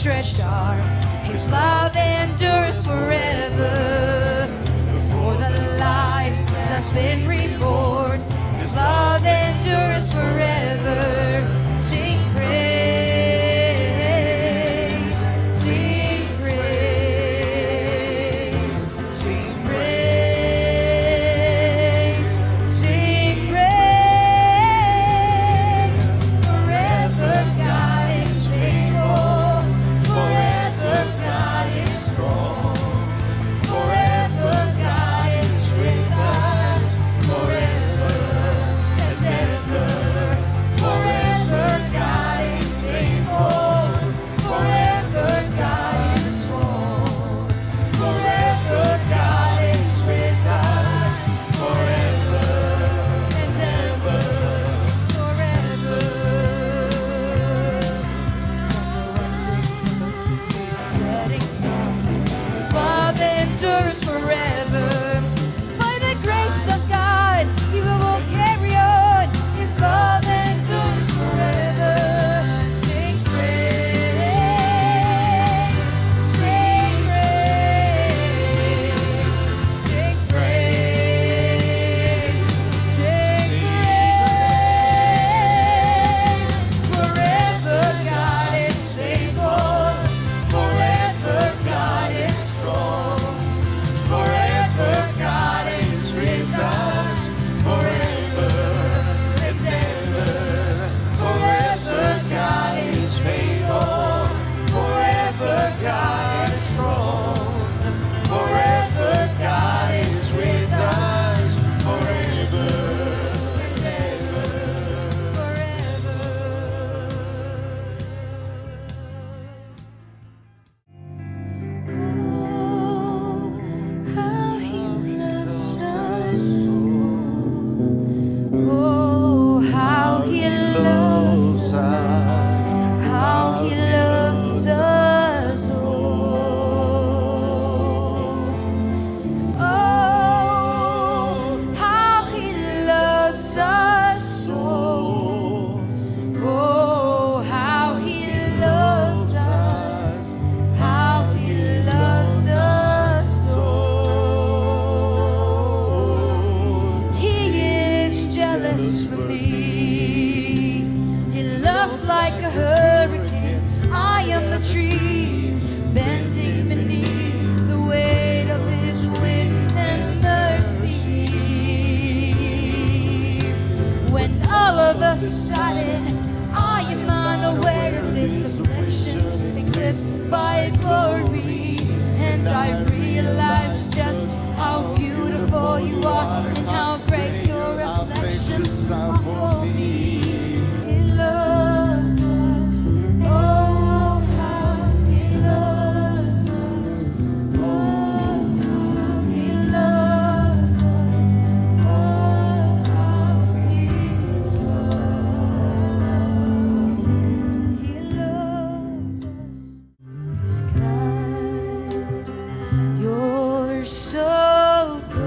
outstretched arm. His love endures forever. For the life that's been reborn, His love endures forever. Sing praise, sing praise, sing praise, sing praise. Forever God is faithful, forever God is strong, forever God is with us, forever and ever. Forever God is faithful, forever God is strong, forever God is with us, forever and ever, forever. From the setting sun, His love endures forever. By the grace of God, He will carry on. His love endures forever. Sing praise, sing praise, sing praise, sing praise. Forever God is faithful, forever God is strong, forever God is with us, forever and ever. Forever God is faithful, forever God is strong, forever God is with us, forever and ever, forever. Oh, how He loves us. Oh, how He loves us. How He loves us. Oh, how He loves us so. Oh, how He loves us. How He loves us so. He is jealous for me. He loves like a hurricane. I am the tree bending beneath the weight of His wind and mercy. When all of a sudden I am unaware of this affliction eclipsed by glory, and I realize just how beautiful you are and how great your reflections are for me. He loves us. Oh, how He loves us. Oh, how He loves us. Oh, how He loves us. God, you're so good.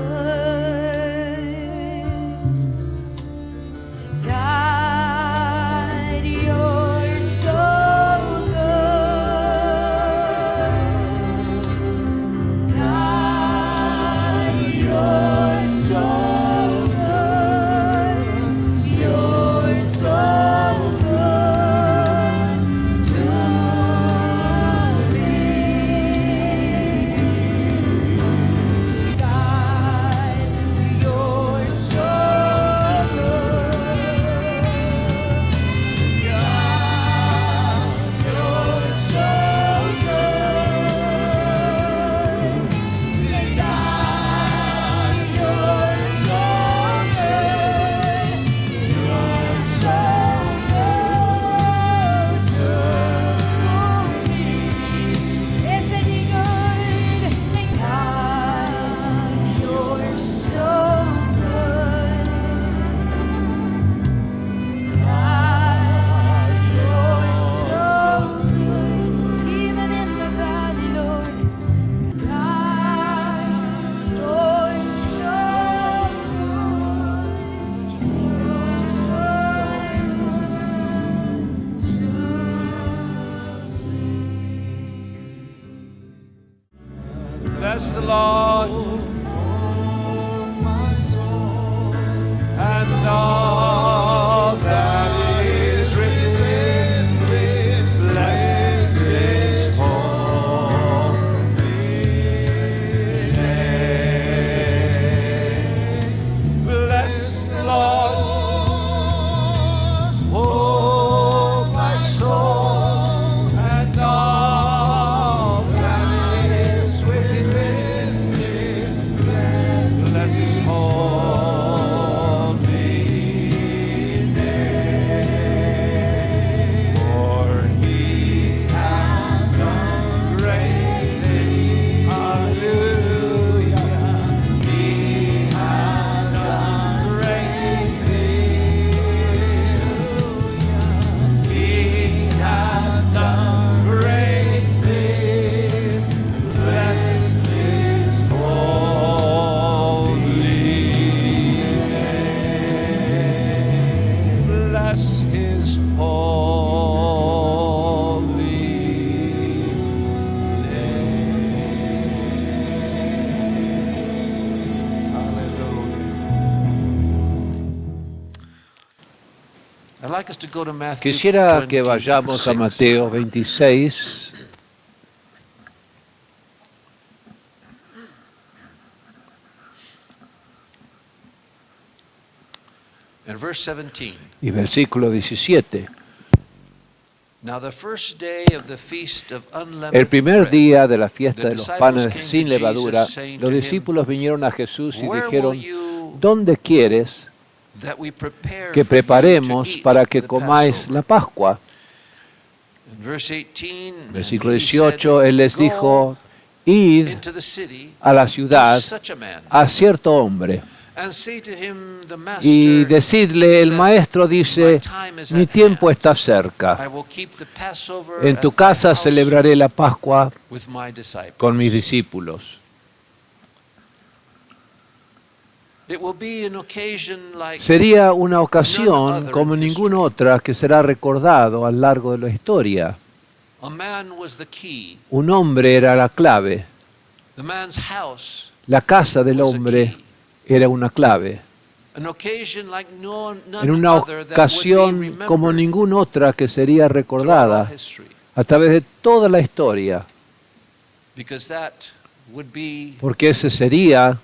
Lord, and all that is within me. Bless His holy name. Bless the Lord, oh my soul, and all that is within me. Bless His holy name. For He has done great things. Hallelujah. He has done great things. He has done great things. Bless His holy name. Bless His holy name. Hallelujah. I'd like us to go to Matthew Quisiera que vayamos a 26. Mateo 26, And verse 17. y versículo 17. Now the first day of the feast of unleavened El primer bread, día de la fiesta the de los disciples panes came sin to levadura, Jesus, saying los to him, discípulos vinieron a Jesús y "Where dijeron, will you ¿dónde quieres that we prepare que for you to preparemos eat para que the comáis Passover?" la Pascua? In verse 18, Versículo and he said, 18, Él les "Go dijo, id into the city a la to ciudad such a man, a cierto hombre and say to him, the y master decidle, el said, maestro dice, "My time is mi at tiempo hand. está I cerca. will keep the Passover En tu at thy casa house celebraré la Pascua with my disciples." con mis discípulos. It will be an occasion like Sería una ocasión como ninguna otra que será recordado a lo largo de la historia. a man was the key. Un hombre era la clave. The man's house La casa del was a hombre key. era una clave. An occasion like none En una other that would be ocasión como remembered ninguna otra que sería throughout all recordada history, a través de toda la historia. because that would be Porque ese sería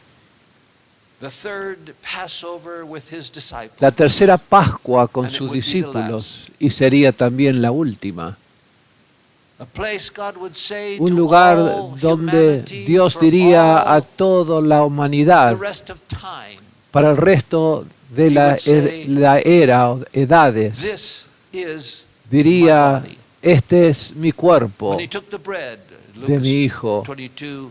the third Passover with his disciples. la tercera Pascua con And it sus would be the discípulos y sería también la última. A place God would say Un to lugar all donde humanity Dios for diría all a toda la humanidad the rest of time, para el resto de la era o edades. this is Diría, my body. este es mi cuerpo When he took the bread, de mi Hijo. 22:19,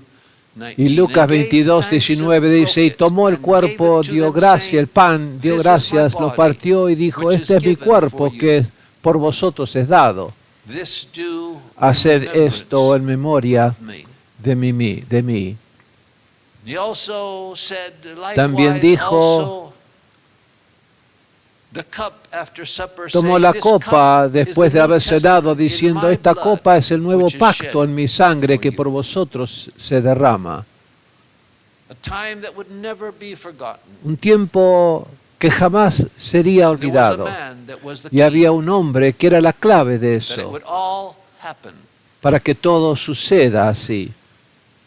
Y Lucas and gave 22, thanks 19 and dice, y broke it, tomó el and gave it cuerpo, to dio them, gracia, saying, el pan, dio "This is gracias, my lo body, partió y dijo, which este is es mi given cuerpo for you. que por vosotros es dado. This do in Haced remembrance esto en memoria of me." de mí. He also said, También likewise, dijo, also, the cup after supper, tomó saying, la "This copa cup después is de the haber New cenado, Testament in diciendo, my esta blood, copa es el nuevo which is pacto shed en mi sangre for que you." por vosotros se derrama. A time that would never be forgotten. Un tiempo que jamás sería There was a olvidado. man that was the Y había key, un hombre que era la clave de that it eso, would all happen. para que todo suceda así.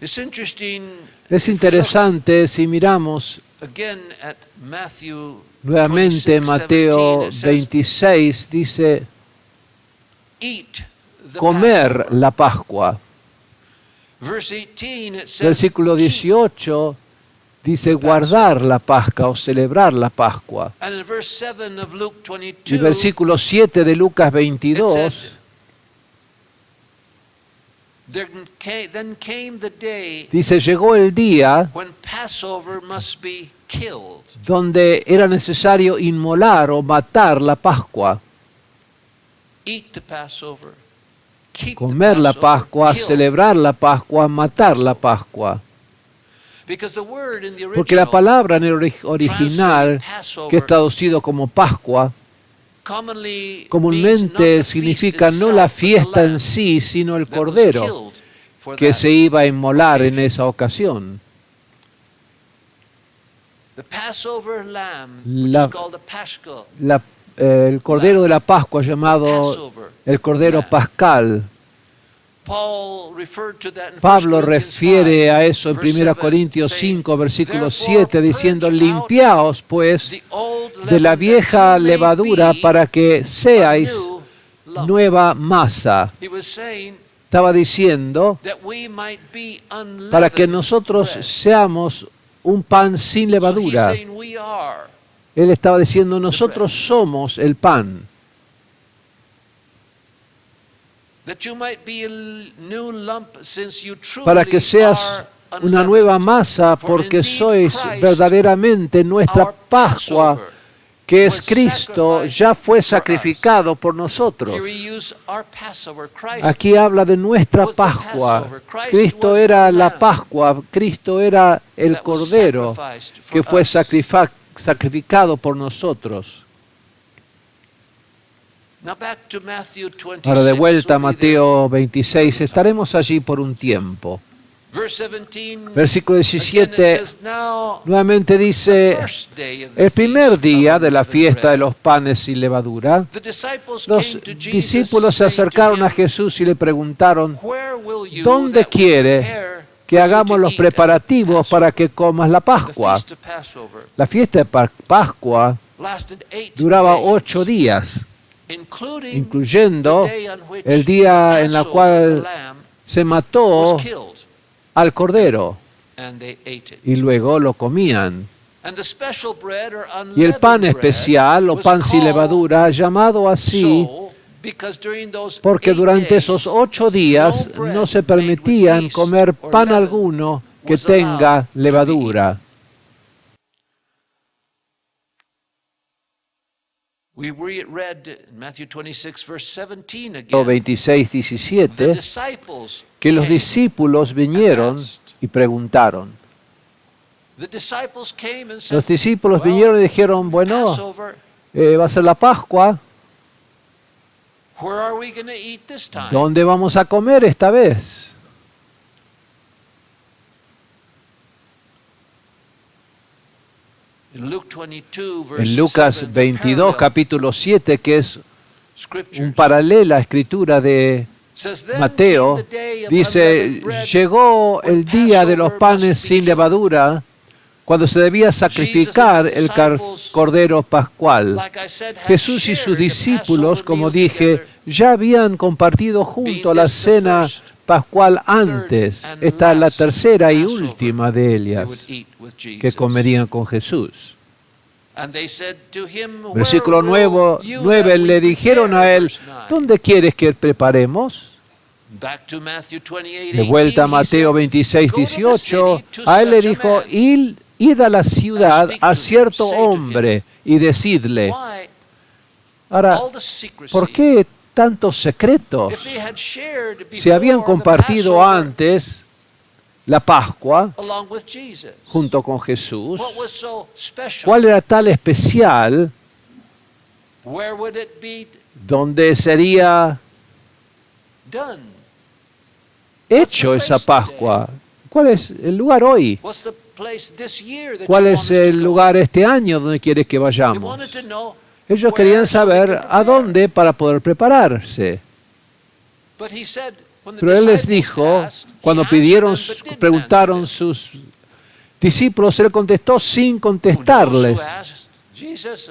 It's interesting. Es if we interesante si miramos look again at Matthew nuevamente 26, Mateo 17, it says, 26, dice, "Eat the comer Passover." la Pascua. Verse 18, it says, Versículo "Keep." 18 dice the guardar la Pascua o celebrar la Pascua. And in verse 7 of Luke Y 22, versículo 7 de Lucas 22 then came the day dice, llegó el día when Passover must be killed. donde era necesario inmolar o matar la Pascua. Eat the Passover. Keep Comer the la Passover, Pascua, kill. celebrar la Pascua, matar la Pascua. Because the word in the Porque la original, palabra en el original, translated Passover, que es traducido como Pascua, commonly means not comúnmente the feast significa no itself, la but the fiesta en lamb sí, sino el that was cordero killed for que that se iba a inmolar en occasion. esa ocasión. The Passover lamb, which La- is called a Paschal, el Cordero de la Pascua, llamado Passover el Cordero lamb. Pascal. Paul referred to that in 1 Pablo Corinthians refiere 5, a eso en verse 1 7, Corintios saying, 5, versículo "Therefore 7, diciendo, purge out limpiaos pues the old de la leaven, vieja that ye may levadura be para que a seáis new lump." nueva masa. He was saying Estaba diciendo that we might be unleavened para que nosotros bread. seamos un pan sin So he's levadura. saying we are. Él estaba diciendo, nosotros somos el pan. That you might be a new lump, since you truly Para que seas are una unleavened. nueva masa, For porque indeed sois Christ, verdaderamente nuestra our Pascua, Passover, que es was Cristo, sacrificed ya fue for sacrificado por nosotros. Here he used our Passover. Christ Aquí habla de nuestra was the Pascua. Passover. Christ Cristo was era the la lamb Pascua, Cristo era el that was Cordero sacrificed for que fue us. sacrificado por nosotros. Now back to Matthew 26. Ahora de vuelta a We'll be there. Mateo 26, estaremos allí por un tiempo. Verse 17, Versículo again it 17 says, "Now nuevamente the dice, first day of the el primer feast día of de la unleavened fiesta de bread, los panes sin levadura, the disciples los came to Jesus, discípulos se saying to acercaron a him, Jesús y le preguntaron, "Where will you ¿dónde that we quiere prepare que for you hagamos to los eat preparativos at para Passover?" que comas la The Pascua? feast of Passover La fiesta de Pascua lasted 8 duraba days, 8 días, including incluyendo the day on which el día the en la Passover, cual the lamb, se mató was killed, al Cordero and they ate it. y luego lo comían. And the special bread or Y el pan unleavened bread especial o was pan sin called levadura, llamado así, so because during those porque 8 durante days, esos 8 días no bread no se made with permitían yeast comer or pan leaven alguno que was allowed tenga to be levadura. We read in Matthew 26, verse 17 Mateo again. 26, The 17, disciples que los came. discípulos vinieron y preguntaron. The disciples came and said, Los discípulos "Well, vinieron y dijeron, bueno, Passover, va a ser la Pascua, where are we going to eat this time?" ¿dónde vamos a comer esta vez? In Luke 22, verse En Lucas 7, the 22, parallel capítulo 7, que es scripture un paralela escritura de says, "Then Mateo, came the day of dice, unleavened bread, llegó when el día de los Passover panes must be sin killed. levadura, cuando se debía sacrificar el Cordero Pascual. Like I said, had Jesús y shared sus the discípulos, Passover como meal dije, together, ya habían compartido junto a la being this the cena first, pascual third, antes. and Esta es la last tercera y Passover última de they would ellas eat with que Jesus. comerían con Jesús. And they said to him, Versículo "Where will you 9, that we le dijeron a prepare?" él, Verse 9. ¿dónde quieres que preparemos? Back to Matthew 28, De vuelta a 18, he Mateo said, 26, "Go to the 18, city to a él le such a dijo, man, id a la ciudad speak a to him, cierto say to him, hombre y decidle. why Ahora, all the secrecy? ¿por qué tantos secretos? If they had shared Se habían before the compartido Passover antes la Pascua along with Jesus. junto con Jesús. What was so special? ¿Cuál era tal especial Where would it be donde sería done? hecho esa Pascua? ¿Cuál es el lugar hoy? What's the place this year that ¿Cuál you es want us to el go? lugar este año donde quieres que They vayamos? wanted to know Ellos where querían so they saber could a prepare. dónde para poder prepararse. But he said, when the Pero él les disciples dijo, asked, he cuando answered pidieron, them, but didn't preguntaron answer them. sus discípulos, él contestó sin Who contestarles. knows who asked? Jesus,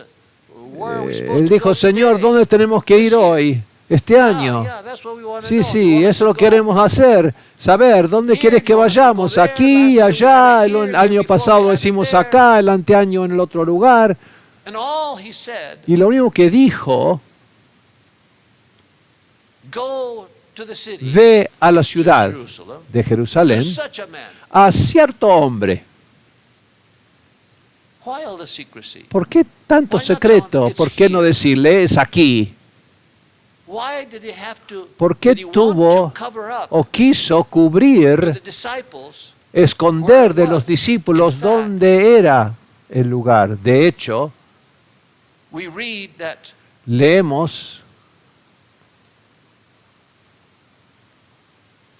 where are we supposed Él to dijo, go Señor, today? ¿dónde tenemos que ir This year? hoy, este año? Yeah, that's what we want to Sí, know. You sí, want us eso to lo go queremos hacer, saber dónde here, quieres que you want us to go vayamos, there, aquí, last year we allá, had it el here, the año year before pasado we had it decimos there. acá, el anteaño en el otro lugar, And all he said, y lo único que dijo, go to the city, ve a la to ciudad Jerusalem, de to Jerusalén, such a man. a cierto hombre. Why all the secrecy? ¿Por qué tanto Why not secreto? tell him it's ¿Por qué no here? decirle es aquí? Why did he have to, ¿Por qué did he want tuvo to cover up o quiso to cubrir, the disciples? esconder de los In discípulos fact, dónde era el lugar? De hecho, We read that leemos,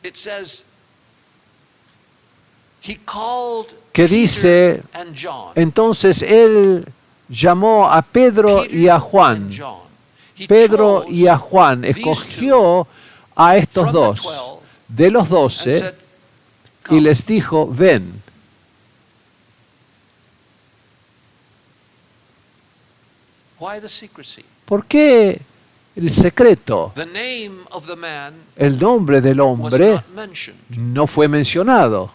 it says He called que Peter dice, and John. entonces él llamó a Pedro Peter y a and Juan. John. He Pedro chose y a Juan these escogió a estos from the dos 12 de los and 12 said, y "Come." les dijo, ven. Why the secrecy? ¿Por qué el secreto? The name of the man El nombre del was hombre not mentioned. no fue mencionado.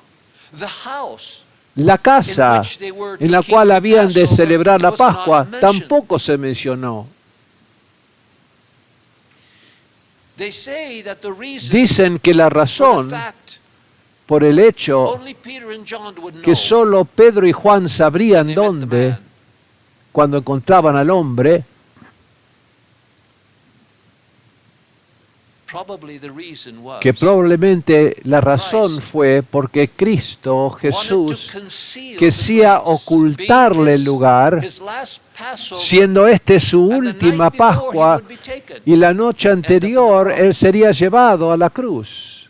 The house La casa in which they were to en la keep cual the habían de Passover celebrar la was not Pascua mentioned. tampoco se mencionó. They say that the reason Dicen que la for the razón fact por el hecho only Peter and John would know que solo Pedro y Juan when sabrían they met the dónde, man. cuando encontraban al hombre, Probably the reason was que probablemente la razón fue porque Cristo wanted to Jesús conceal quería the place, ocultarle being el lugar, his last Passover, siendo este su and the última night before he Pascua, would be taken. y la noche anterior él sería llevado a la cruz.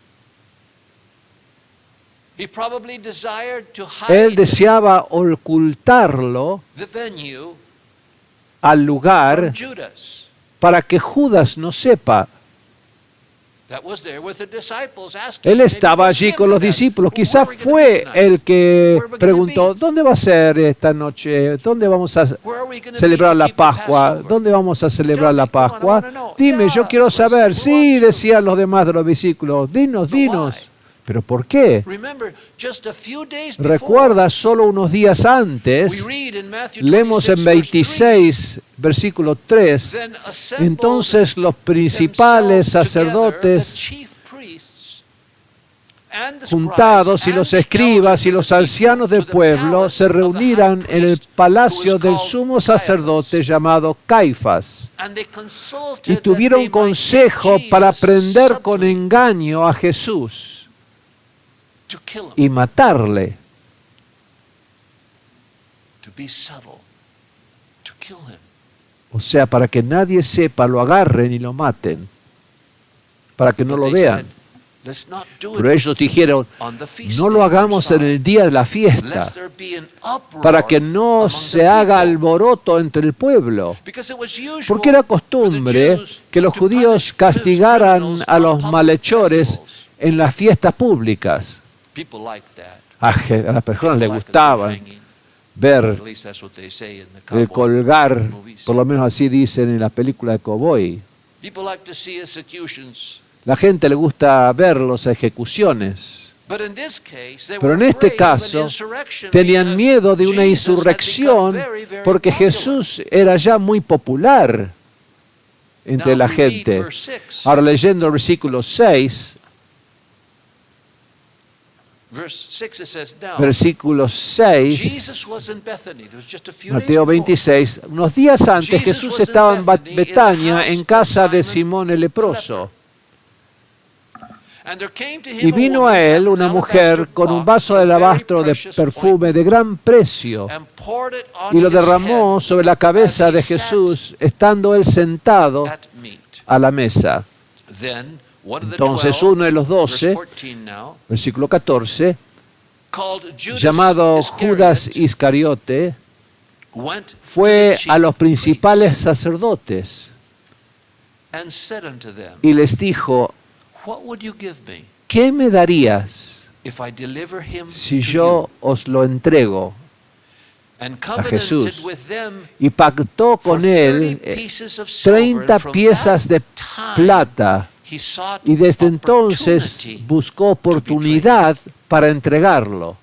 He probably desired to Él hide deseaba ocultarlo the venue al from lugar Judas para que Judas no sepa. that was there with the disciples asking. Él maybe estaba it was allí him con los that- discípulos. "Where Quizás are we gonna fue be tonight? el que Where are we gonna preguntó, be? ¿dónde va a ser esta noche? ¿Dónde vamos a Where are we gonna be celebrar to la keep the Pascua? Passover?" ¿Dónde vamos a celebrar Tell la me, come on, I Pascua? wanna know. Dime, yo Yeah, quiero pues, saber. we Sí, want to. decían los demás de los discípulos. Dinos, But dinos. why? ¿Pero por qué? Remember, just a few days before, Recuerda, solo unos días we antes, read in Matthew leemos 26, en verse 26, versículo 3, 3, "Then assembled entonces los principales themselves together sacerdotes the chief priests and the juntados y scribes los and the escribas y elders los of the ancianos people del to the pueblo palace se of the high reunirán en el priest, palacio who is del called sumo sacerdote Caiaphas. llamado Caifás, And they consulted y that tuvieron they might consejo take para Jesus prender con subtly engaño a Jesús to kill him, y matarle. to be subtle, to kill him. O sea, para que nadie sepa, lo agarren y lo maten, para que no But lo they vean. said, "Let's not do Pero it ellos dijeron, on the feast no lo day hagamos en outside, el día de la fiesta, lest there be an uproar para que no among se the haga people." alboroto entre el pueblo. Because it was usual Porque era for the costumbre Jews que los to judíos punish castigaran criminals a on los public malhechores festivals. en las fiestas públicas. People liked that. A las personas les People liked the gustaban hanging. ver At least that's what they say in the el cowboy colgar, movies. por lo menos así dicen en la película de Cowboy. People like to see executions. La gente le gusta ver las ejecuciones. But in this case, they Pero were en este afraid of an caso insurrection tenían because miedo de una Jesus had insurrección become very, very porque popular. Jesús era ya muy popular entre Now, la if we read gente. verse 6, Ahora leyendo el versículo 6, verse 6 it says, "Now versículo 6, Jesus was in Bethany." There was just a few days Mateo before. 26, unos días antes Jesus Jesús was in estaba en Bethany, in the Betania, house en of casa de Simon Simón el leproso. And there came to him Y a vino woman a él having una an mujer alabaster con un box vaso of de very alabastro de precious perfume de gran precio ointment, and poured it on y lo his derramó head sobre la cabeza as de he sat Jesús, estando él sentado at meat. a la mesa. Then one of the Entonces 12, uno de los verse 12, 14 now, versículo 14, called Judas llamado Iscariot, Judas Iscariote, went to fue the chief a los principales priests sacerdotes and said unto them, y les dijo, "What would you give me ¿qué me darías if I deliver him si to yo os lo entrego? you?" And Jesús. covenanted with them Y pactó for con 30 él pieces of silver, 30 and from piezas that de time plata. he sought Y desde entonces opportunity. buscó oportunidad para entregarlo.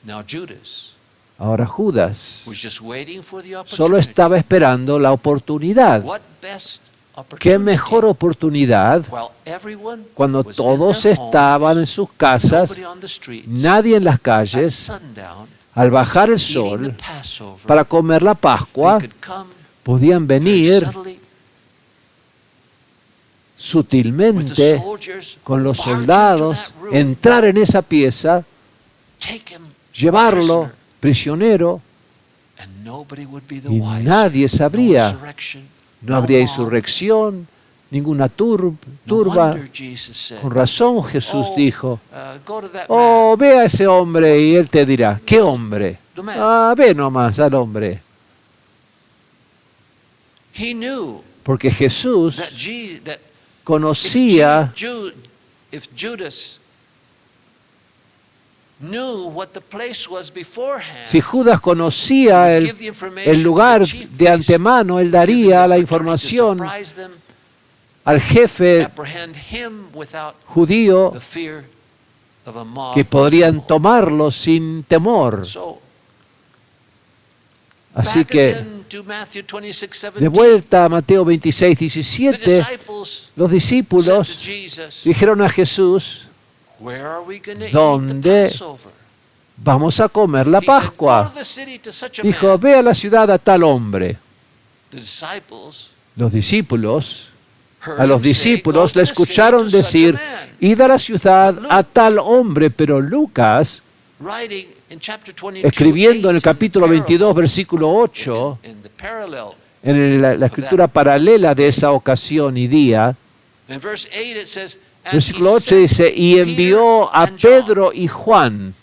Now Judas Ahora Judas was just waiting for the solo opportunity. estaba esperando la oportunidad. What best opportunity? ¿Qué mejor oportunidad While everyone cuando was in todos their estaban en homes, sus casas, nobody on the streets, nadie en las at calles, sundown, al bajar el eating the sol Passover, para comer la Pascua, they could come podían very venir subtly with the sutilmente soldiers, con los barge into soldados, that room, entrar en esa pieza, take him llevarlo prisoner, prisionero, and nobody would be the y wiser. nadie No sabría. insurrection, No no habría mob, insurrección, ninguna No turba. wonder Jesus said, Con razón Jesús "Oh, dijo, go to that oh, man, ve a ese hombre y él te dirá, ¿qué hombre? the man." Ah, ve nomás al hombre. He knew Porque Jesús that conocía, if Judas knew what the place was beforehand, si Judas conocía give the information el lugar to the chief de priest, antemano, él give them daría the la opportunity to información surprise them, al jefe apprehend him without judío the fear of a mob. que podrían tomarlo sin temor. So, Así back que, again to Matthew 26:17, de vuelta a Mateo 26, the 17, disciples los said to discípulos Jesus, dijeron a Jesús, "Where are we going to eat ¿Dónde the Passover?" vamos a comer la He said, "Go Pascua. to the city to such a Dijo, man." ve a la ciudad a tal hombre. The disciples Los discípulos, heard a los him say, discípulos "Go le to the city escucharon to such a decir, man." id a la ciudad a tal hombre, pero Lucas, Writing in chapter 22, escribiendo en el 8, capítulo 22, versículo 8, in the parallel, en la escritura paralela de esa ocasión y día, in verse 8 it says, "And versículo he 8 sent dice, y Peter envió a and John, Pedro y Juan,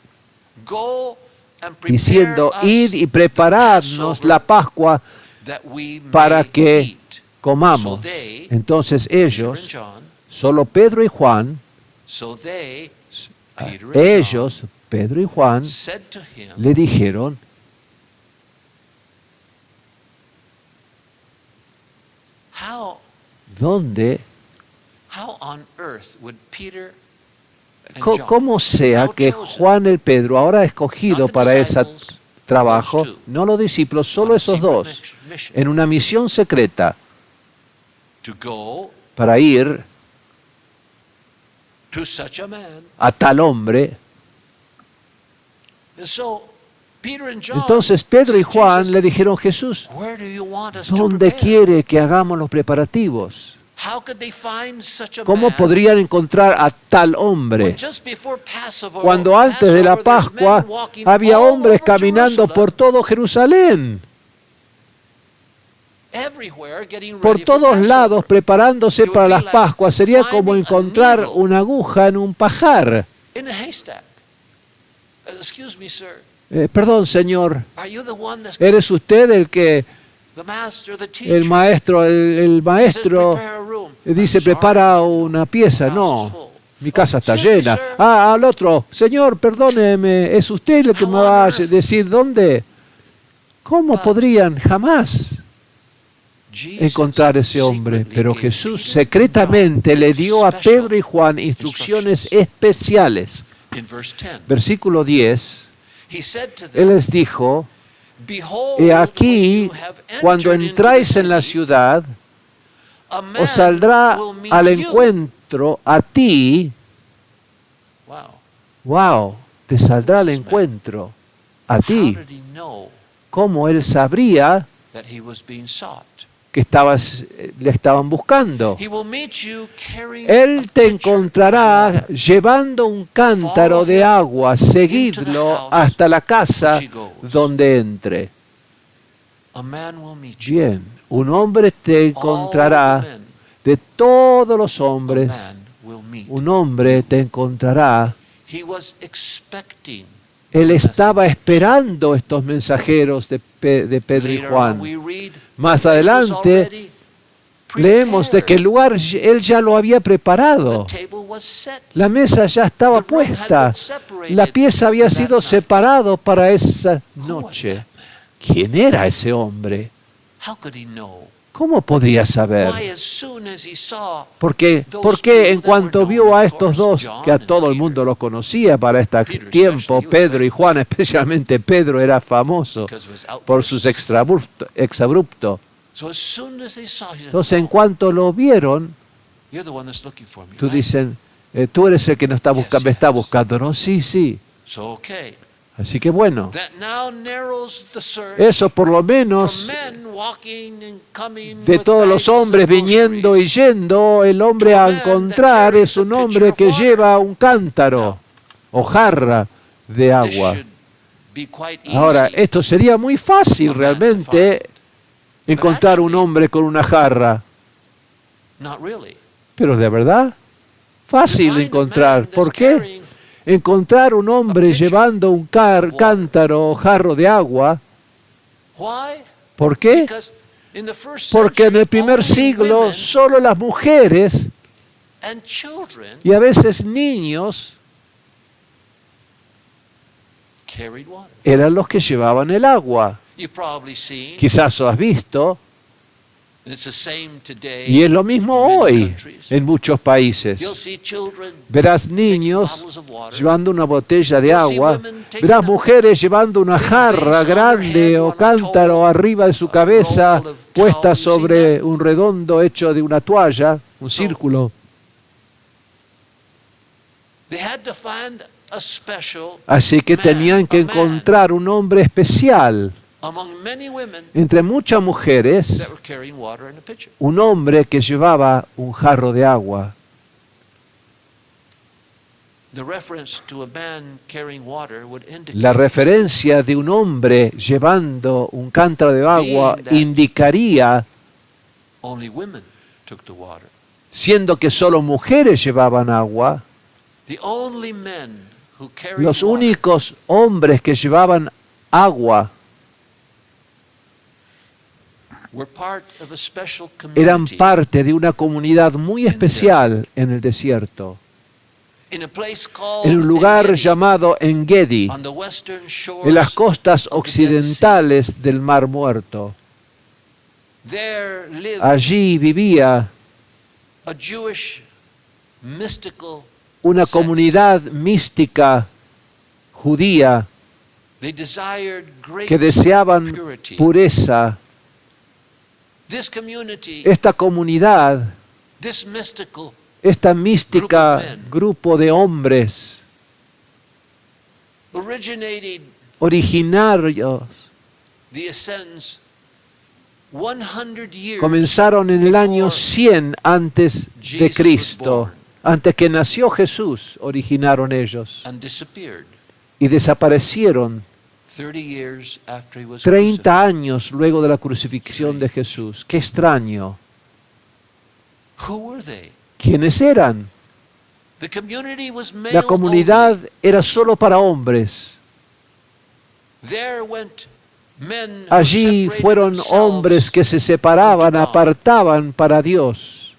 Go and prepare diciendo, us id y the preparadnos Passover la Pascua that we para may que eat." comamos. So they, Entonces Peter and ellos, John, solo Pedro y Juan, so they, Peter and ellos, Pedro y Juan, John, said to him, le dijeron, how on earth would Peter and John, ¿Cómo sea now que chosen, Juan el Pedro, ahora escogido not the para ese disciples, trabajo, those two, no los discípulos, on solo a esos secret dos, mission, en una misión secreta to go para ir to such a man? a tal hombre? And so Peter and John Entonces Pedro y said, Juan "Jesus, le dijeron, Jesús, where do you want us to ¿dónde prepare?" quiere que hagamos los preparativos? How could they find such a ¿Cómo man podrían encontrar a tal hombre? when just before Passover, Cuando antes de la there's Pascua men walking había all hombres over caminando Jerusalem, por todo Jerusalén, everywhere getting por ready for todos Passover. lados preparándose It would para be las like Pascuas. Sería como finding a encontrar needle una aguja en un pajar. In a haystack. Excuse me, sir. Perdón, señor, Are you the one that's ¿eres usted the master, the teacher? el maestro, el Says, maestro "Prepare a room." dice I'm sorry. prepara una pieza? The house is No, full. mi casa está Excuse me, llena. sir. Ah, al otro, señor, perdóneme, ¿es usted el que How me on va a earth? decir dónde? ¿Cómo But podrían jamás Jesus encontrar ese hombre? secretly Pero gave Jesús Peter secretamente and le John dio a special Pedro y Juan instrucciones instructions. especiales. In verse 10, Versículo 10, he said to Él them, les dijo, "Behold, he aquí, when you have cuando entered into entráis the en la city, ciudad, a man os saldrá will meet al you." encuentro a ti. Wow. Wow, te saldrá al encuentro a How ti. did he know ¿Cómo él sabría that he was being sought? que le estaban buscando? He will meet you carrying Él a te pitcher encontrará of water. llevando un cántaro de agua. Seguidlo hasta la casa donde entre. A man will meet you. Bien, un hombre te All the encontrará men, de todos los a hombres. man will meet. Un hombre te encontrará. He was expecting. Él estaba esperando estos mensajeros de Pedro y Later on Juan. we read, Más the place was adelante already leemos de que el lugar él ya lo había preparado. The table was set. La mesa ya estaba The room had puesta. been separated La pieza había for that sido night. separado para esa Who was noche. that man? ¿Quién era ese hombre? How could he know? ¿Cómo podría saber? Why, as soon as he saw ¿Por qué en cuanto vio a estos dos, que a todo el mundo los conocía para este tiempo, Pedro y Juan, especialmente Pedro era famoso because of his por outbursts. sus exabruptos? So as soon as they saw, he said, Entonces, en cuanto lo vieron, "You're the one that's looking for me." tú right? dicen, tú eres el que nos está buscando, me está buscando, ¿no? Sí, sí. So okay. Así que bueno, That now narrows the search eso por lo from menos men walking and coming de with todos los bags of hombres viniendo y groceries. yendo, el hombre a encontrar es un hombre que lleva un cántaro o jarra de This agua. should be quite easy. Ahora, esto sería muy fácil realmente encontrar un hombre con una jarra. Not really. Pero de verdad, fácil encontrar. ¿Por qué? Encontrar un hombre llevando un cántaro o jarro de agua. Why? ¿Por qué? Because in the first Porque en el century, primer only siglo women solo las mujeres and children y a veces niños carried water. eran los que llevaban el agua. You've probably seen, Quizás lo has visto, and it's the same today. y es lo mismo in many hoy countries. en muchos You'll países. see children Verás taking niños bottles of water. llevando una botella de You'll see agua, women taking verás a mujeres llevando una jarra grande o cántaro arriba de su cabeza puesta sobre un redondo hecho de una toalla, un círculo. They had to find a special Así que man, tenían que a man encontrar un hombre especial among many women entre muchas mujeres, that were carrying water in a pitcher. un hombre que llevaba un jarro de agua. The reference to a man carrying water would indicate La referencia de un hombre llevando un cántaro de agua indicaría, only women took the water. siendo que solo mujeres llevaban agua, The only men who carried los water únicos hombres que llevaban agua were part of a special eran community parte de una comunidad muy especial en el desierto, in a place called en un lugar En-Gedi, llamado En-Gedi, on the western shores en las costas of the Dead Sea. occidentales del Mar Muerto. There lived Allí vivía a Jewish mystical una sect. comunidad mística judía They desired great que deseaban purity. pureza. This community, Esta comunidad, this mystical, esta mística Group of men. grupo de hombres originated originarios the Essenes 100 years comenzaron en el año before 100 antes de Jesus was Cristo. born. Antes que nació Jesús, originaron ellos and disappeared y desaparecieron 30 years after he was 30 años luego de la crucifixión de Jesús. Qué extraño. crucified. Who were they? ¿Quiénes eran? The community was male La comunidad only. era solo para hombres. There went men who Allí separated fueron themselves hombres que se separaban, unto God, apartaban para Dios,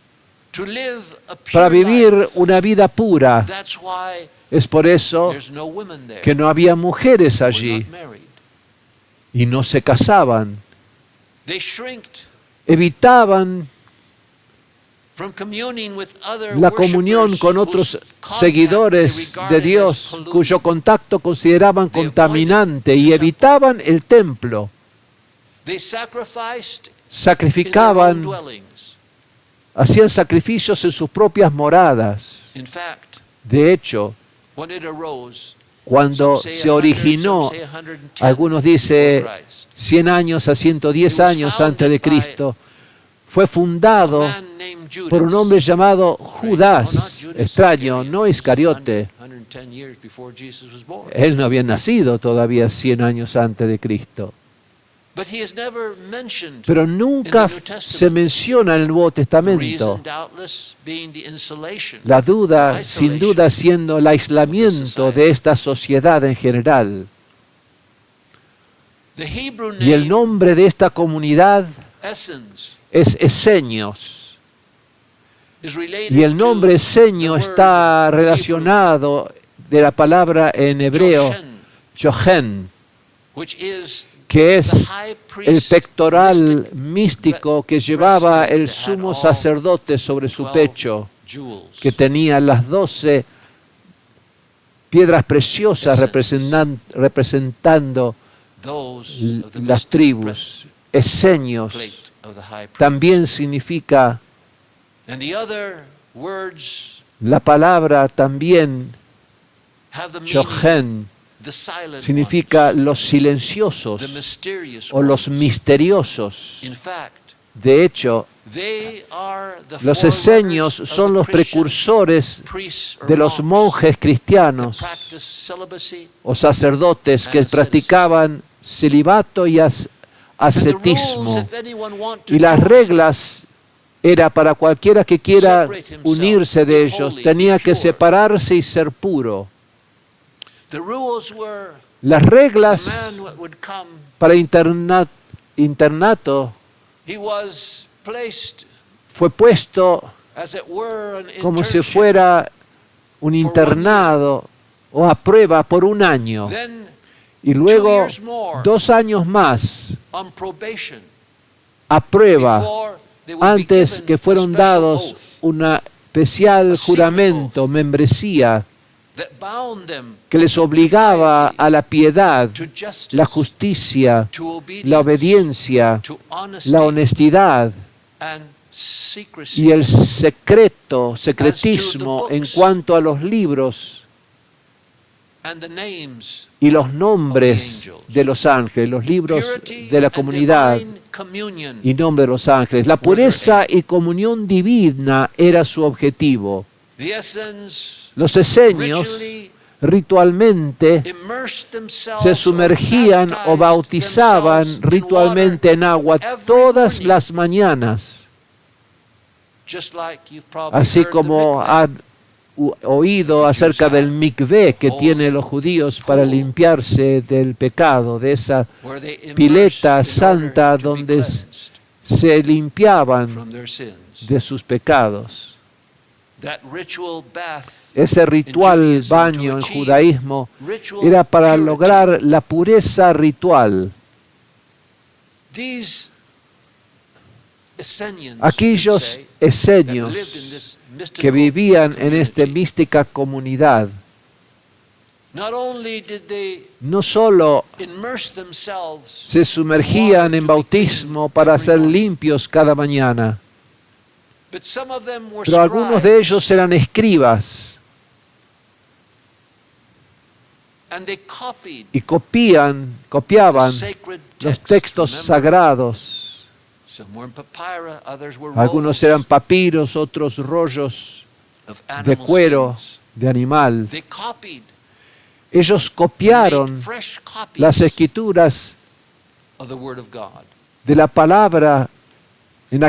to live a pure para vivir life. una vida pura. That's why Es por eso there's no women there. que no había mujeres Were allí not married. y no se casaban. They shrinked Evitaban from communing with other la comunión worshipers con whose otros contact seguidores they de regarded Dios, as polluting. cuyo contacto consideraban They avoided contaminante, the y temple. evitaban el templo. They sacrificed in their own Sacrificaban, dwellings. hacían sacrificios en sus propias moradas. In fact, De hecho, when it arose, cuando some say se 100, originó, some say 110 algunos dicen before Christ, 100 años a 110 It was años antes de founded by Cristo, fue a fundado man named Judas. por un hombre llamado Right? Judas, No, not Judas extraño, Iscariot. no Iscariote. 110 years before Jesus was born. Él no había nacido todavía 100 años antes de Cristo. But he is never mentioned. Pero in nunca the New Testament. se menciona en el Nuevo The Testamento. reason doubtless being the insulation. La duda, sin Isolation duda, siendo el aislamiento de esta sociedad en general. The Hebrew Y el name nombre de esta comunidad Essenes es Esenios. is related Y el nombre to Esenio the está word relacionado de la palabra en hebreo Joshen, Jochen, which is que es the high priest el pectoral mystic místico que llevaba el sumo sacerdote sobre su 12 pecho, jewels. que tenía las 12 piedras preciosas representando Those of the las mystic tribus. Esenios plate of the high priest. también significa, And the other words la palabra también, have the meaning, Jochen, the silent significa ones, los the silenciosos mysterious o los ones. misteriosos. In fact, De hecho, they are the los forerunners esenios of son the los Christian precursores priests or de los monks monjes that cristianos practice celibacy. o sacerdotes que practicaban celibato y And the rules, ascetismo. if anyone want to Y las join, reglas era para cualquiera que quiera unirse de ellos, tenía que separarse y ser puro. The rules were Las the reglas man that would come, para internato he was placed, fue puesto as it were, an como si internship. fuera un internado o a prueba por un año Then y 2 luego years more 2 años más on probation a prueba before they would be antes given que a fueron special dados oath un especial juramento, membresía, that bound them que les obligaba a la piedad, to justice, la justicia, to obedience, la obediencia, to honesty, la honestidad and secrecy. y el secretismo en cuanto a los libros And the names, y los nombres de los ángeles, los libros purity de la and comunidad divine communion y nombre de los ángeles. La pureza y comunión divina era su objetivo. the essence Los esenios ritually ritualmente immersed themselves se sumergían o baptized bautizaban themselves in ritualmente water en agua every todas morning. las mañanas, Just like you've probably así heard the como mikveh. han oído acerca del mikveh que tienen los judíos para limpiarse del pecado, de esa Where they immersed pileta in santa order to be donde cleansed se limpiaban from their sins. de sus pecados. That ritual bath, Ese ritual Judaism, baño to en achieve judaísmo ritual era para purity. lograr la pureza ritual. These Essenians, Aquellos you could say, that esenios lived in this mystical que vivían en esta community, mística comunidad not only did they no solo immerse themselves, se sumergían en bautismo para ser limpios cada mañana, but some of them were pero algunos de ellos eran escribas and they copied y copiaban the sacred los texts, textos remember? sagrados. Some were in papyrus, others were Algunos rolls eran papiros, otros rollos of de animal cuero, skins. de animal. They copied, Ellos made copiaron fresh copies las escrituras of the Word of God. de la palabra en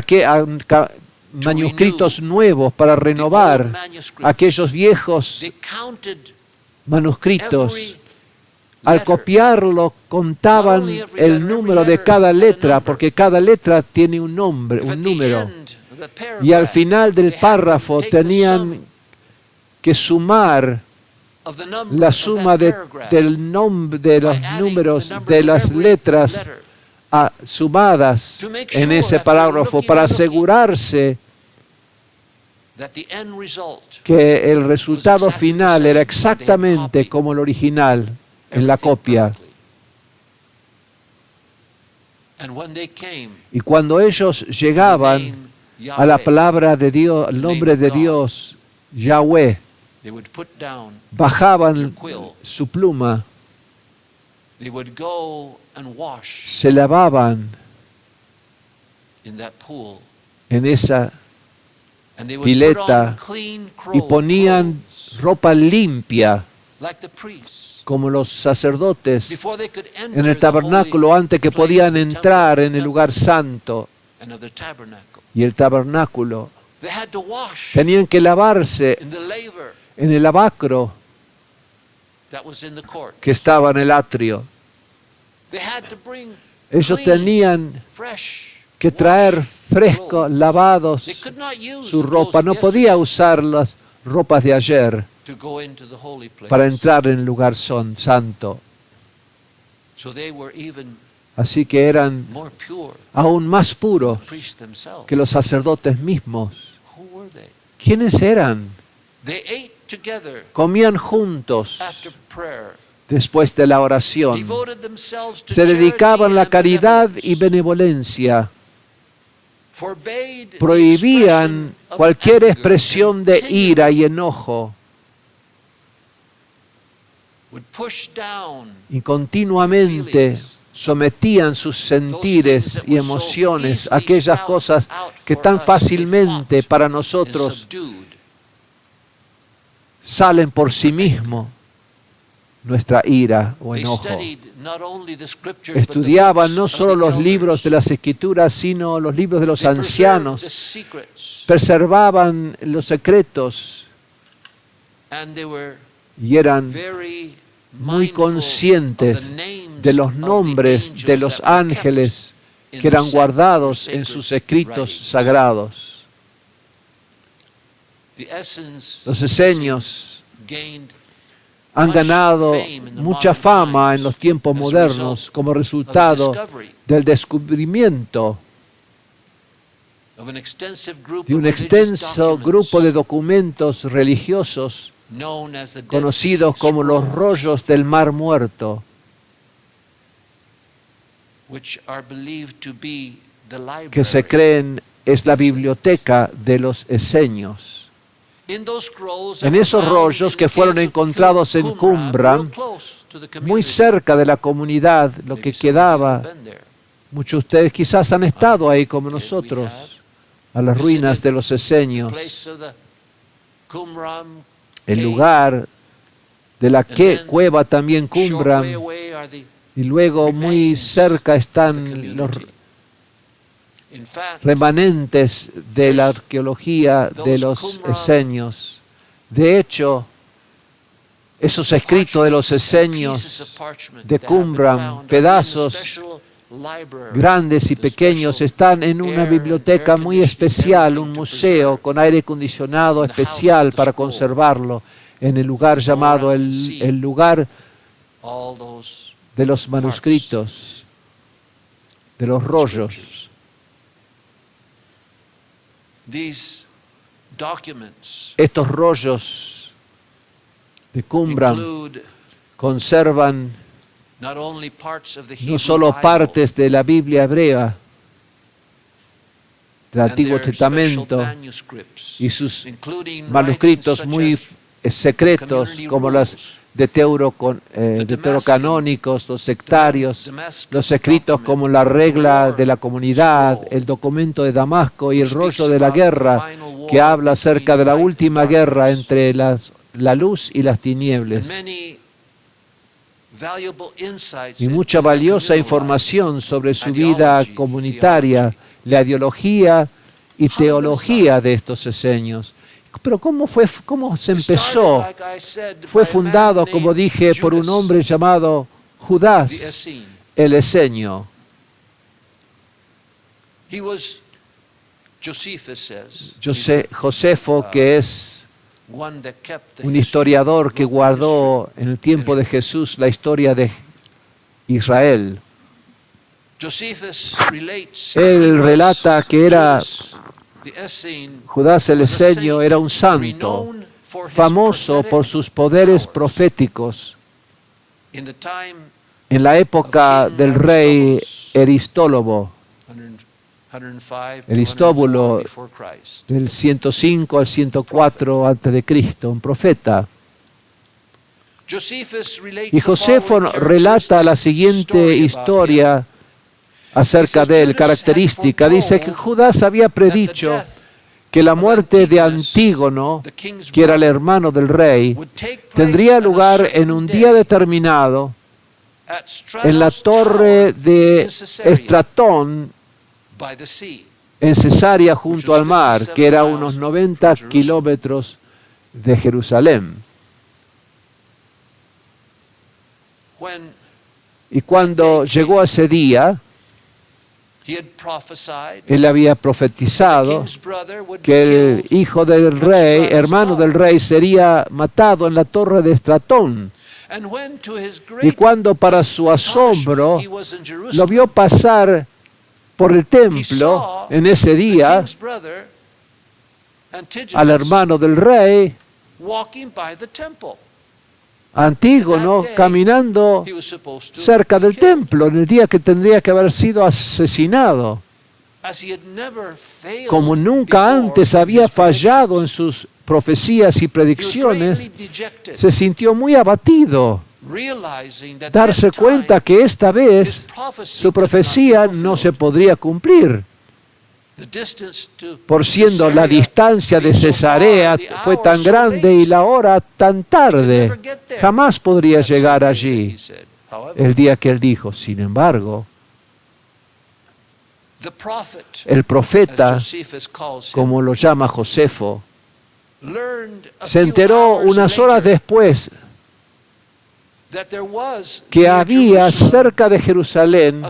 manuscritos nuevos para The renovar old manuscripts, aquellos viejos they counted manuscritos. every Al letter. copiarlo contaban el número de cada letra, porque cada letra tiene un nombre, If at un the número. end of the paragraph, Y al final del they had to párrafo take the tenían sum que sumar of the number la of suma that paragraph del nombre de los by adding números the numbers de of las every letras letter. sumadas To make en sure ese after parágrafo looking para and looking, asegurarse that the end result que el resultado exactly the final same era as they had exactamente copied como el original en la everything copia. perfectly. And when they came, Y cuando ellos the llegaban name a la Yahweh, palabra de Dios, al nombre de Dios, Yahweh, they would put down, bajaban quill. su pluma, they would go and wash se lavaban in that pool, en esa and they would put on pileta clean y ponían clothes, ropa limpia like the priests, como los sacerdotes before they could enter en el the tabernáculo holy antes que place of podían the entrar temple, en el lugar santo and of the tabernacle. y el tabernáculo. They had to wash Tenían que lavarse in the laver en el lavacro that was in the court. que estaba en el atrio. They had to bring Ellos clean, tenían fresh, que traer washed frescos, clothes. lavados They could not use su the ropa. clothes No of podía yesterday usar las ropas de ayer to go into the holy place. para entrar en el lugar santo. So they were even Así que eran more pure aún más than puros the priests themselves. que los sacerdotes mismos. Who were they? ¿Quiénes eran? They ate together Comían juntos after prayer. después de la oración. Devoted themselves to Se dedicaban a la charity caridad and y benevolence. benevolencia. Forbade the Prohibían expression of cualquier anger expresión and de continually ira y enojo. would push down Y continuamente sometían sus sentires y emociones, aquellas cosas que tan fácilmente para and nosotros subdued. salen por sí mismos nuestra ira o They enojo. studied not only the scriptures, but the Estudiaban no books solo of the los libros elders. de las Escrituras, sino los libros de los They preserved the ancianos. secrets, Preservaban los secretos and they were y eran very muy mindful of conscientes the names de los of the nombres de angels los that were ángeles kept in que eran the guardados sacred en sus escritos writings. sagrados. The Essenes Los esenios gained han much ganado fame in the mucha modern fama times en los tiempos as a modernos result como of the resultado discovery del descubrimiento of an extensive group de of un religious extenso documents grupo de documentos religiosos known as the Dead conocidos Sea como los Scrolls, rollos del Mar Muerto, which are believed to be the que se library. creen es la biblioteca de los esenios. In those scrolls En that were esos found rollos in que the fueron caves of encontrados en Qumran, real close to the muy community. cerca de la comunidad, lo Maybe que some of you quedaba, have been there. muchos de ustedes quizás han estado ahí como We nosotros, have a las ruinas de los the esenios, place of the Qumran el cave. lugar de la then cueva también Short way Qumran, away are the y luego muy remains cerca of the están los community. In fact, remanentes de la arqueología de los esenios. De hecho, esos escritos de los esenios de Qumran, pedazos grandes y pequeños, están en una biblioteca muy especial, un museo con aire acondicionado especial para conservarlo, en el lugar llamado el lugar de los manuscritos, de los rollos. These documents Estos rollos de Qumran include conservan not only parts of the no Hebrew solo Bible partes de la Biblia hebrea, del and Antiguo their special Testamento, manuscripts, y sus including manuscritos writings muy such as secretos, community como las rules, deuterocanónicos, los sectarios, Damascus los escritos document, como la regla de la comunidad, scroll, el documento de Damasco y el which rollo speaks de la about the guerra, final war que habla acerca de la between light última and guerra darkness. entre la luz y las tinieblas. And many valuable insights Y into mucha their valiosa communal información sobre su ideology, vida comunitaria, la ideología y teología de estos esenios. Pero ¿cómo se life. It empezó? started, like I said, Fue by a fundado, man como named dije, por un Judas hombre llamado the Judas, Essene. el esenio. He was, Josephus says, Josefo, que es one that kept the un history, historiador que wrote the guardó en el tiempo de Jesús la historia de Israel. Josephus relates that Él he was relata que era Judas, the Essene, Judas el was a esenio, saint, era un santo, renowned for his famoso prophetic por sus poderes powers. proféticos. In the time En la época del rey Aristólogo, 105 to Aristóbulo, 104 before Christ. del 105 al 104 a.C., un profeta. Josephus relates Y the Josefo following relata la characteristic siguiente story about him. historia acerca de él, característica. Dice que Judas había predicho que la muerte de Antígono, The king's que era el brother, hermano del rey, would take place tendría on a lugar en certain un day día determinado at en la Stratos torre Tower de in Caesarea Estratón, by the sea. en Cesarea, junto al mar, que era 57 unos miles 90 from Jerusalem. kilómetros de Jerusalén. When Y cuando llegó ese día, he had prophesied él había the profetizado king's brother would que be el killed, hijo del rey, hermano del rey, sería matado en la torre de Estratón. and when to his Y great cuando para su asombro astonishment he was in Jerusalem, lo vio pasar por el he templo saw en ese the día king's brother, Antigonus, al hermano del rey, walking by the temple. Antígono, caminando He was supposed to cerca del kill. templo en el día que tendría que haber sido asesinado. As he had never failed Como nunca before antes in había his fallado en predictions. sus profecías y He was predicciones, greatly dejected, se sintió muy abatido. realizing that Darse this time cuenta que esta his vez prophecy su could not be profecía no se fulfilled. podría cumplir. por siendo la distancia de Cesarea fue tan grande y la hora tan tarde, jamás podría llegar allí. El día que él dijo, sin embargo, el profeta, como lo llama Josefo, se enteró unas horas después que había cerca de Jerusalén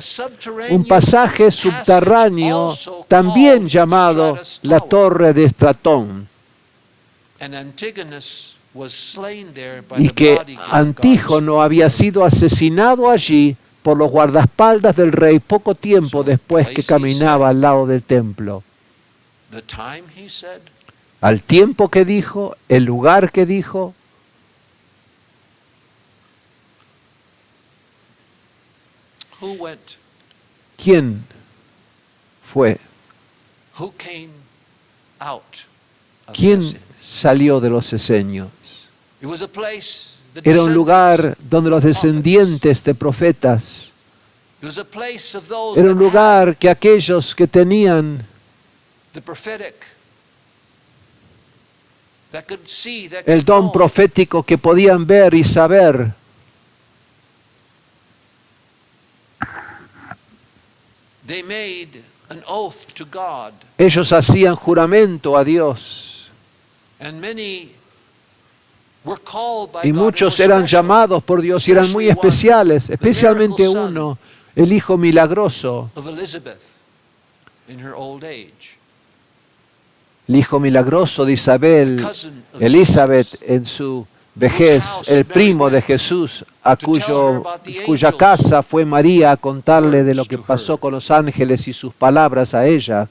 un pasaje subterráneo también llamado la Torre de Estratón, y que Antígono había sido asesinado allí por los guardaespaldas del rey poco tiempo después que caminaba al lado del templo. Al tiempo que dijo, el lugar que dijo, ¿quién fue? ¿Quién salió de los esenios? Era un lugar donde los descendientes de profetas, era un lugar que aquellos que tenían el don profético, que podían ver y saber, ellos hacían juramento a Dios. Y muchos eran llamados por Dios y eran muy especiales, especialmente uno, el hijo milagroso, el hijo milagroso de Isabel, Elizabeth en su vejez, el primo de Jesús, a cuya casa fue María a contarle de lo que pasó con los ángeles y sus palabras a ella.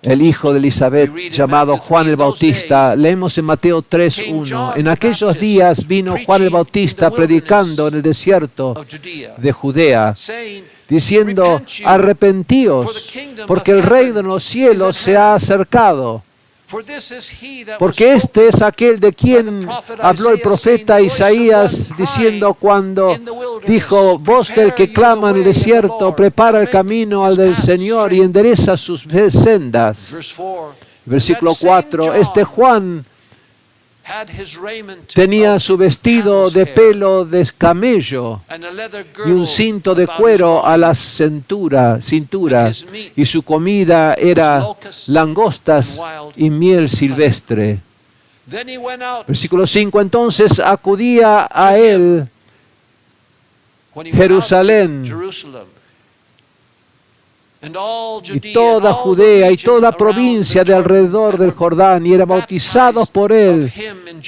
El hijo de Elizabeth, llamado Juan el Bautista, leemos en Mateo 3:1. En aquellos días vino Juan el Bautista predicando en el desierto de Judea, diciendo, arrepentíos, porque el reino de los cielos se ha acercado. Porque este es aquel de quien habló el profeta Isaías, diciendo cuando dijo, voz del que clama en el desierto, prepara el camino al del Señor y endereza sus sendas. Versículo 4, este Juan tenía su vestido de pelo de camello y un cinto de cuero a la cintura, y su comida era langostas y miel silvestre. Versículo 5, entonces acudía a él Jerusalén y toda Judea y toda la provincia de alrededor del Jordán, y eran bautizados por él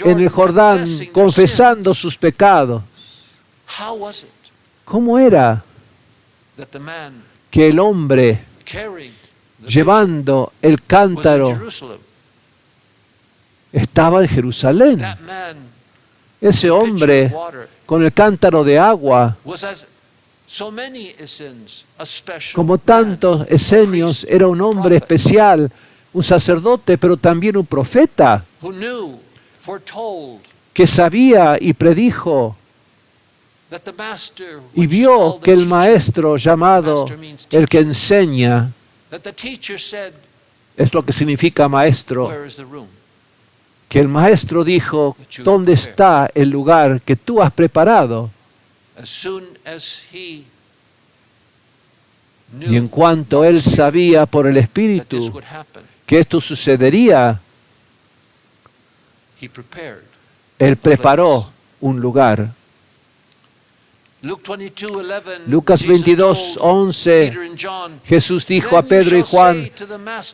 en el Jordán, confesando sus pecados. ¿Cómo era que el hombre llevando el cántaro estaba en Jerusalén? Ese hombre con el cántaro de agua, como tantos esenios, era un hombre especial, un sacerdote, pero también un profeta, que sabía y predijo y vio que el maestro, llamado el que enseña, es lo que significa maestro, que el maestro dijo, ¿dónde está el lugar que tú has preparado? Y en cuanto él sabía por el Espíritu que esto sucedería, él preparó un lugar. Lucas 22:11, Jesús dijo a Pedro y Juan,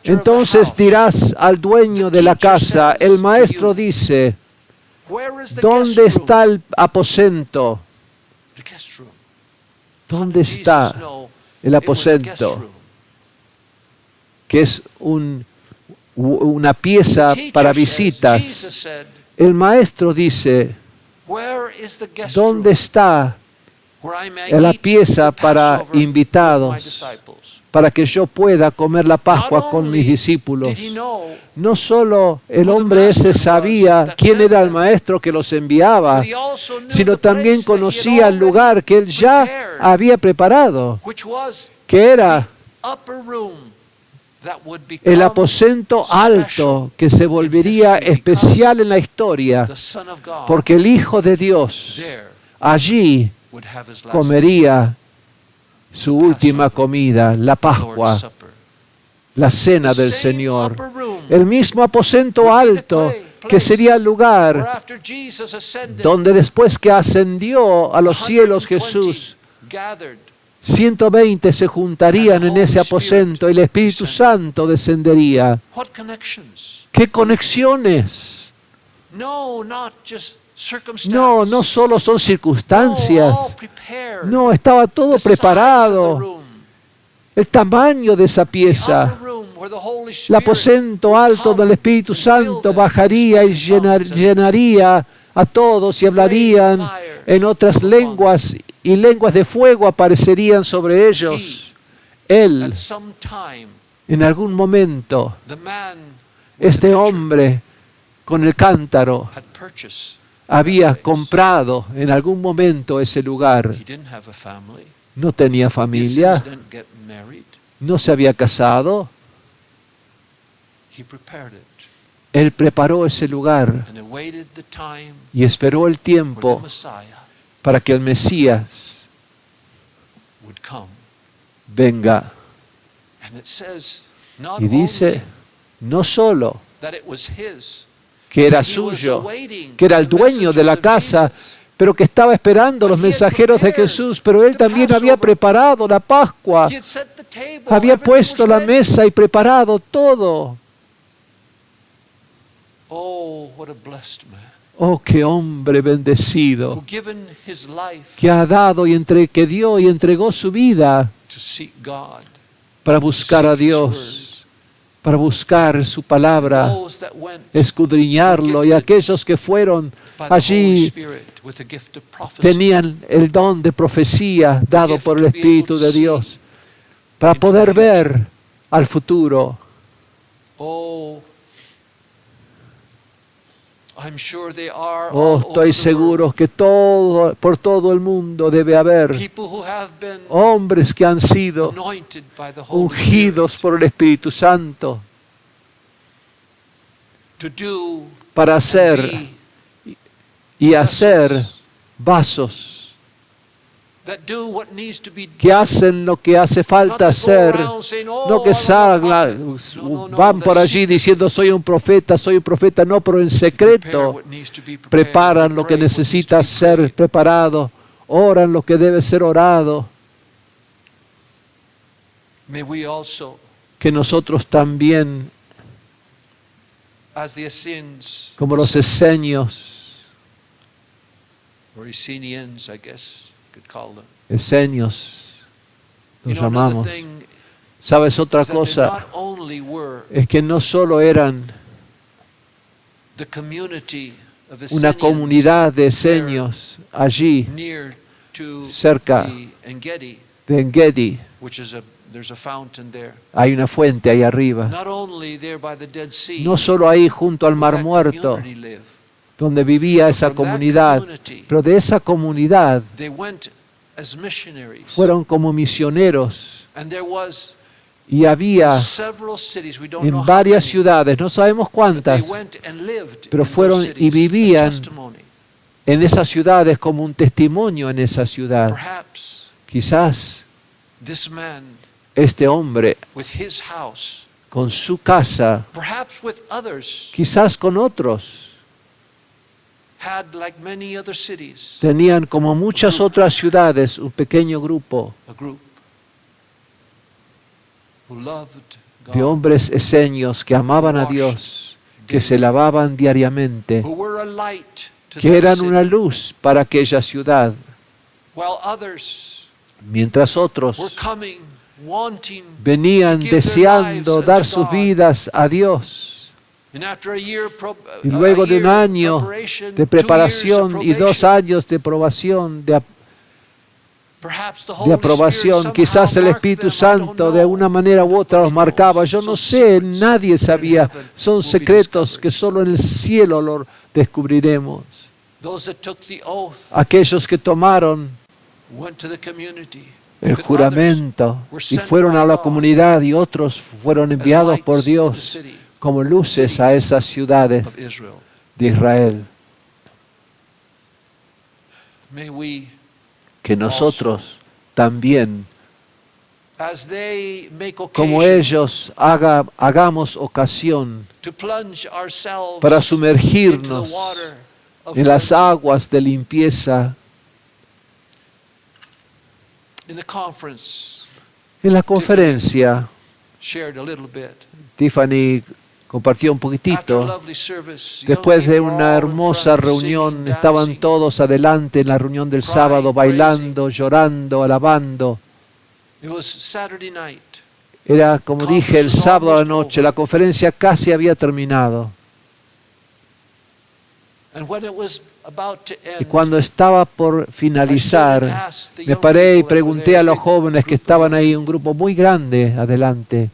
entonces dirás al dueño de la casa, el maestro dice, ¿dónde está el aposento? ¿Dónde está el aposento? Que es una pieza para visitas. El maestro dice, ¿dónde está en la pieza para invitados, para que yo pueda comer la Pascua con mis discípulos. No solo el hombre ese sabía quién era el maestro que los enviaba, sino también conocía el lugar que él ya había preparado, que era el aposento alto que se volvería especial en la historia, porque el Hijo de Dios allí comería su última comida, la Pascua, la cena del Señor. El mismo aposento alto que sería el lugar donde después que ascendió a los cielos Jesús, 120 se juntarían en ese aposento y el Espíritu Santo descendería. ¿Qué conexiones? No, no solo son circunstancias. No, estaba todo preparado. El tamaño de esa pieza. El aposento alto del Espíritu Santo bajaría y llenaría a todos y hablarían en otras lenguas y lenguas de fuego aparecerían sobre ellos. Él, en algún momento, este hombre con el cántaro había comprado en algún momento ese lugar. No tenía familia, no se había casado. Él preparó ese lugar y esperó el tiempo para que el Mesías venga. Y dice, no solo que era suyo, que era el dueño de la casa, pero que estaba esperando los mensajeros de Jesús, pero él también había preparado la Pascua, había puesto la mesa y preparado todo. Oh, qué hombre bendecido, que ha dado que dio y entregó su vida para buscar a Dios, para buscar su palabra, escudriñarlo, y aquellos que fueron allí tenían el don de profecía dado por el Espíritu de Dios para poder ver al futuro. Estoy seguro que por todo el mundo debe haber hombres que han sido ungidos por el Espíritu Santo para hacer vasos que hacen lo que hace falta hacer, no que van por allí diciendo soy un profeta, no, pero en secreto preparan lo que necesita ser preparado, oran lo que debe ser orado. Que nosotros también, como los esenios, esenios los llamamos. ¿Sabes otra cosa? Es que no solo eran una comunidad de esenios allí cerca de Engedi. Hay una fuente ahí arriba. No solo ahí junto al Mar Muerto, donde vivía esa comunidad, pero de esa comunidad fueron como misioneros y había en varias ciudades, no sabemos cuántas, pero fueron y vivían en esas ciudades como un testimonio en esa ciudad. Quizás este hombre con su casa, quizás con otros, tenían como muchas otras ciudades un pequeño grupo de hombres esenios que amaban a Dios, que se lavaban diariamente, que eran una luz para aquella ciudad, mientras otros venían deseando dar sus vidas a Dios. Y luego de un año de preparación y 2 años de probación, de aprobación. Quizás el Espíritu Santo de una manera u otra los marcaba. Yo no sé, nadie sabía. Son secretos que solo en el cielo los descubriremos. Aquellos que tomaron el juramento y fueron a la comunidad, y otros fueron enviados por Dios como luces a esas ciudades de Israel. Que nosotros también, como ellos, hagamos ocasión para sumergirnos en las aguas de limpieza. En la conferencia, Tiffany compartió un poquitito. Después de una hermosa reunión, estaban todos adelante en la reunión del sábado, bailando, llorando, alabando. Era, como dije, el sábado a la noche. La conferencia casi había terminado. Y cuando estaba por finalizar, me paré y pregunté a los jóvenes que estaban ahí, un grupo muy grande adelante,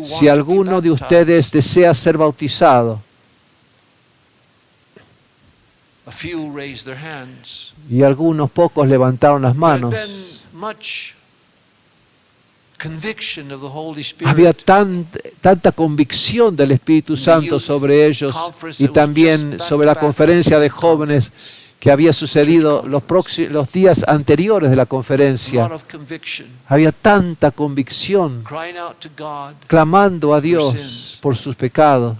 si alguno de ustedes desea ser bautizado. Y algunos pocos levantaron las manos. Había tanta convicción del Espíritu Santo sobre ellos y también sobre la conferencia de jóvenes que había sucedido los días anteriores de la conferencia. Había tanta convicción, clamando a Dios por sus pecados.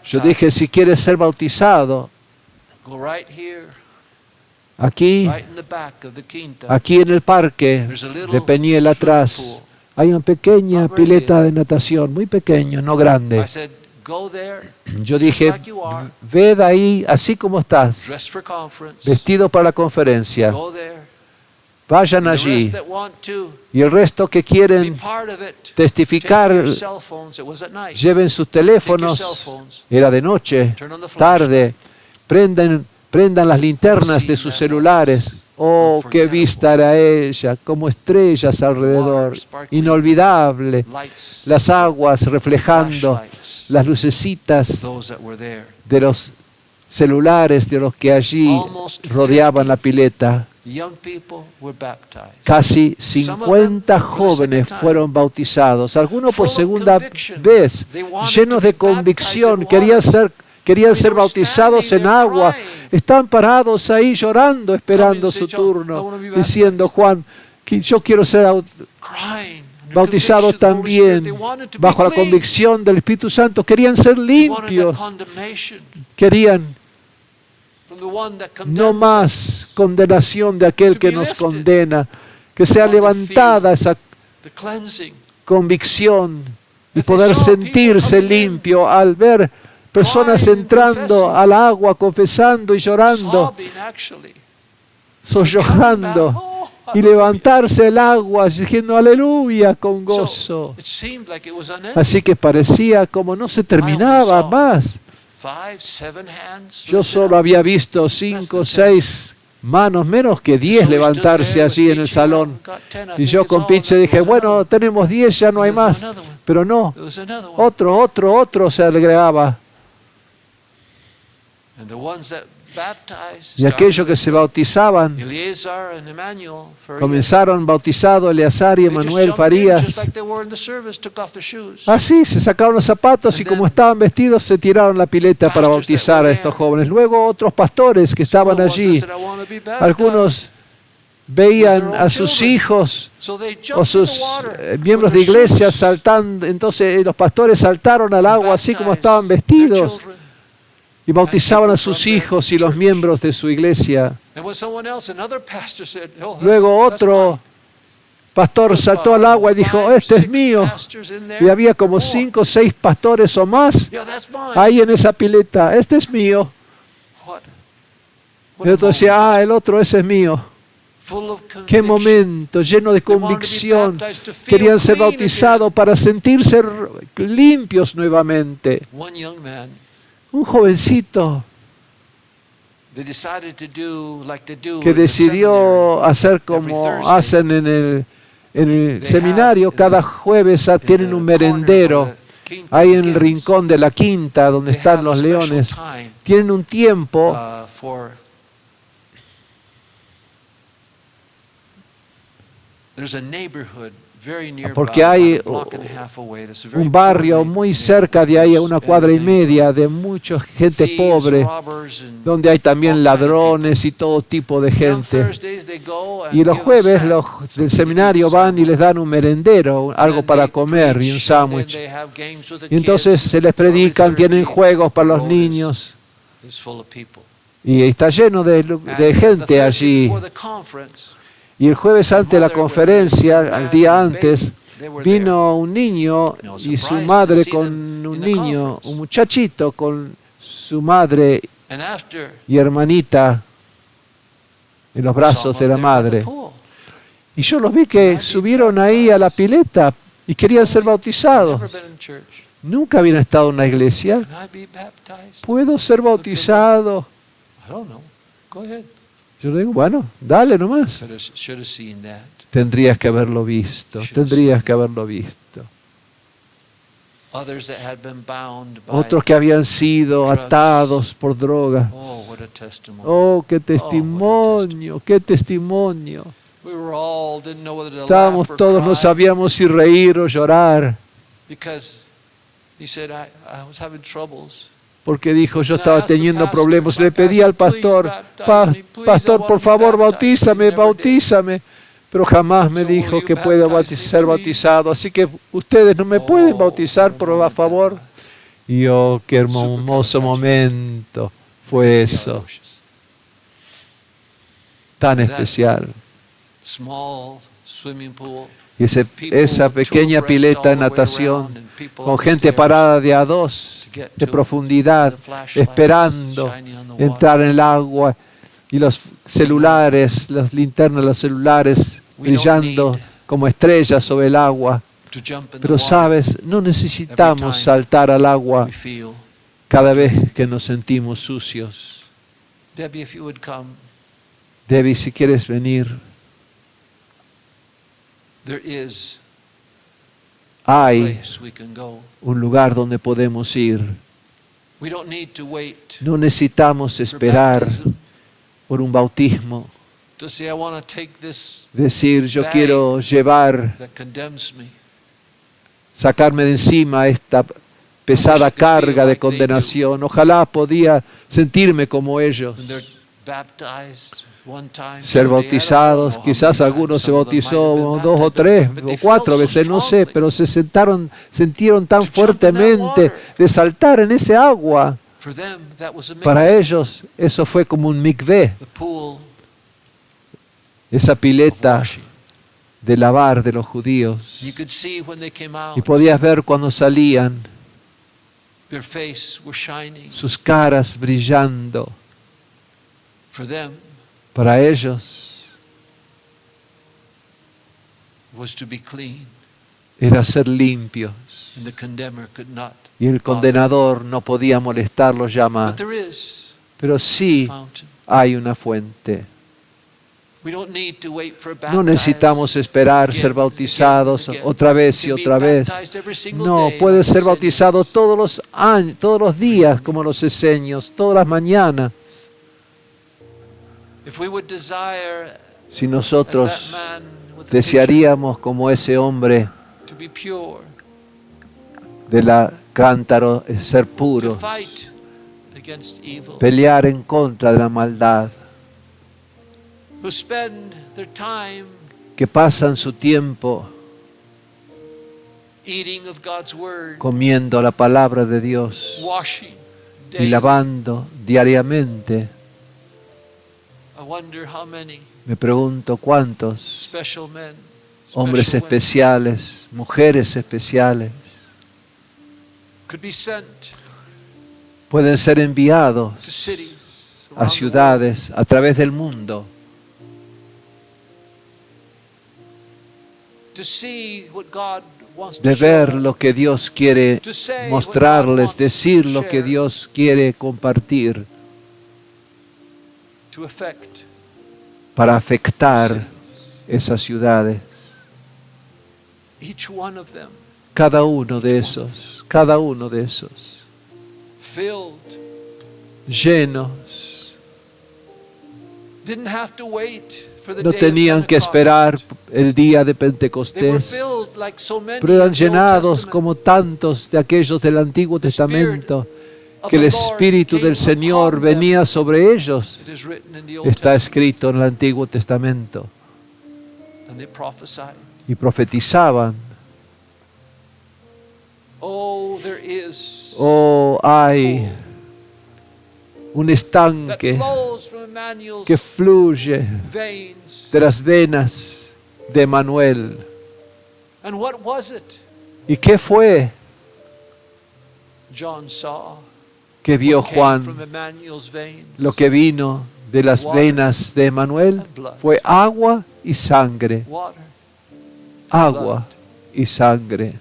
Yo dije, si quieres ser bautizado, aquí en el parque de Peniel atrás, hay una pequeña pileta de natación, muy pequeña, no grande. Yo dije, ve de ahí así como estás, vestido para la conferencia. Vayan allí. Y el resto que quieren testificar, lleven sus teléfonos. Era de noche, tarde. Prendan las linternas de sus celulares. Oh, qué vista era ella, como estrellas alrededor. Inolvidable. Las aguas reflejando las lucecitas de los celulares de los que allí rodeaban la pileta. Casi 50 jóvenes fueron bautizados, algunos por segunda vez, llenos de convicción, querían ser bautizados en agua. Están parados ahí llorando, esperando su turno, diciendo, Juan, yo quiero ser bautizado también, bajo la convicción del Espíritu Santo. Querían ser limpios, querían no más condenación de aquel que nos condena, que sea levantada esa convicción y poder sentirse limpio al ver personas entrando al agua, confesando y llorando, sollozando, y levantarse el agua diciendo aleluya con gozo. Así que parecía como no se terminaba más. Yo solo había visto 5 o 6 manos, menos que 10 levantarse allí en el salón. Y yo con pinche dije, bueno, tenemos 10, ya no hay más. Pero no, otro se agregaba. Y aquellos que se bautizaban, comenzaron bautizados Eleazar y Emanuel Farías. Así, se sacaron los zapatos y como estaban vestidos, se tiraron la pileta para bautizar a estos jóvenes. Luego otros pastores que estaban allí, algunos veían a sus hijos o sus miembros de iglesia saltando. Entonces los pastores saltaron al agua así como estaban vestidos y bautizaban a sus hijos y los miembros de su iglesia. Luego otro pastor saltó al agua y dijo, este es mío. Y había como 5 o 6 pastores o más ahí en esa pileta. Este es mío. Y otro decía, el otro, ese es mío. Qué momento lleno de convicción. Querían ser bautizados para sentirse limpios nuevamente. Un jovencito que decidió hacer como hacen en el seminario. Cada jueves tienen un merendero ahí en el rincón de la quinta donde están los leones. Tienen un tiempo porque hay un barrio muy cerca de ahí, a una cuadra y media, de mucha gente pobre, donde hay también ladrones y todo tipo de gente. Y los jueves los del seminario van y les dan un merendero, algo para comer y un sándwich. Y entonces se les predican, tienen juegos para los niños. Y está lleno de gente allí. Y el jueves antes de la conferencia, al día antes, vino un niño y su madre con un niño, un muchachito con su madre y hermanita en los brazos de la madre. Y yo los vi que subieron ahí a la pileta y querían ser bautizados. Nunca habían estado en una iglesia. ¿Puedo ser bautizado? Yo digo, bueno, dale nomás. Tendrías que haberlo visto, tendrías que haberlo visto. Otros que habían sido atados por drogas. Oh, qué testimonio, qué testimonio. Estábamos todos, no sabíamos si reír o llorar. Porque dijo, yo estaba teniendo problemas. Le pedí al pastor, pastor, por favor, bautízame, bautízame. Pero jamás me dijo que puedo ser bautizado. Así que ustedes no me pueden bautizar, por favor. Y oh, qué hermoso momento fue eso. Tan especial. Y esa pequeña pileta de natación, con gente parada de a dos, de profundidad, esperando entrar en el agua, y los celulares, las linternas de los celulares brillando como estrellas sobre el agua. Pero sabes, no necesitamos saltar al agua cada vez que nos sentimos sucios. Debbie, si quieres venir. Hay un lugar donde podemos ir. No necesitamos esperar por un bautismo. Decir, yo quiero sacarme de encima esta pesada carga de condenación. Ojalá podía sentirme como ellos. Ser bautizados, quizás algunos se bautizó 2 o 3 o 4 veces, no sé, pero sintieron tan fuertemente de saltar en ese agua. Para ellos eso fue como un mikveh, esa pileta de lavar de los judíos. Y podías ver cuando salían sus caras brillando. Para ellos era ser limpios. Y el condenador no podía molestarlos ya más. Pero sí hay una fuente. No necesitamos esperar ser bautizados otra vez y otra vez. No, puedes ser bautizado todos los años, todos los días, como los esenios, todas las mañanas. Si nosotros desearíamos como ese hombre de la cántaro, ser puro, pelear en contra de la maldad, que pasan su tiempo comiendo la palabra de Dios y lavando diariamente. Me pregunto cuántos hombres especiales, mujeres especiales pueden ser enviados a ciudades a través del mundo to see what God wants to de show ver them, lo que Dios quiere to say what God mostrarles, wants to decir lo que share, Dios quiere compartir to affect para afectar cities. esas ciudades. Each one of them Cada uno de esos, filled, llenos, didn't have to wait for the no day of tenían que Pentecost. esperar el día de They were Pentecostés, filled like so many pero eran of the Old llenados Testament. como tantos de aquellos del Antiguo Testamento, que el Espíritu del Señor venía sobre ellos. It is written in the Old Está Testament. escrito en el Antiguo Testamento. And they prophesied. Y profetizaban. Oh, there is Oh, hay un that estanque flows from Emmanuel's que fluye veins. de las venas de Manuel. And what was it ¿Y qué fue John saw? que vio Came Juan? from Emmanuel's veins. Lo que vino de las venas de Manuel fue agua y sangre. Water. Agua y sangre.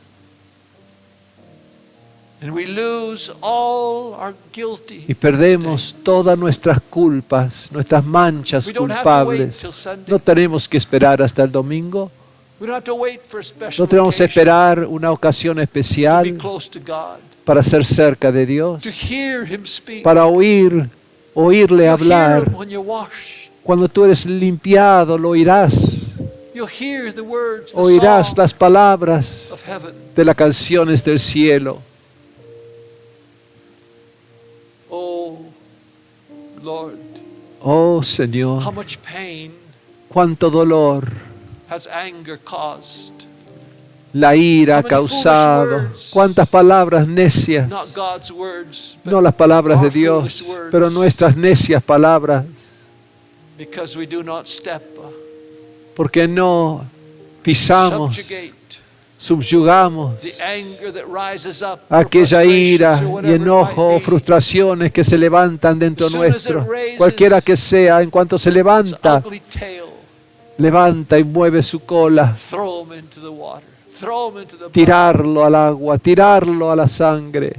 And we lose all our guilty Y perdemos stains. todas nuestras culpas, nuestras manchas We don't have to wait culpables. till Sunday. No tenemos que esperar hasta el domingo. We don't have to wait for a special No tenemos que occasion esperar una ocasión to be especial close to God, para ser cerca de Dios, to hear Him speak, para oírle You'll hear hablar. Him when you wash. Cuando tú eres limpiado, lo oirás. You'll hear the words, the Oirás song las palabras of heaven. de las canciones del cielo. Oh, Lord, Oh how Señor, much pain cuánto dolor has anger caused? la ira ha How many causado. foolish words. Cuántas palabras necias. Not God's words, but No las palabras de our Dios, foolish words, pero nuestras necias palabras. because we do not step, Porque no pisamos, subjugate subyugamos the anger that rises up, or aquella ira frustrations or y whatever it enojo o might be. frustraciones que se levantan dentro As soon as it nuestro. raises Cualquiera que sea, en cuanto se Its levanta, ugly tail, levanta y mueve su cola. throw him into the water, throw him into the blood. Tirarlo al agua, tirarlo a la sangre.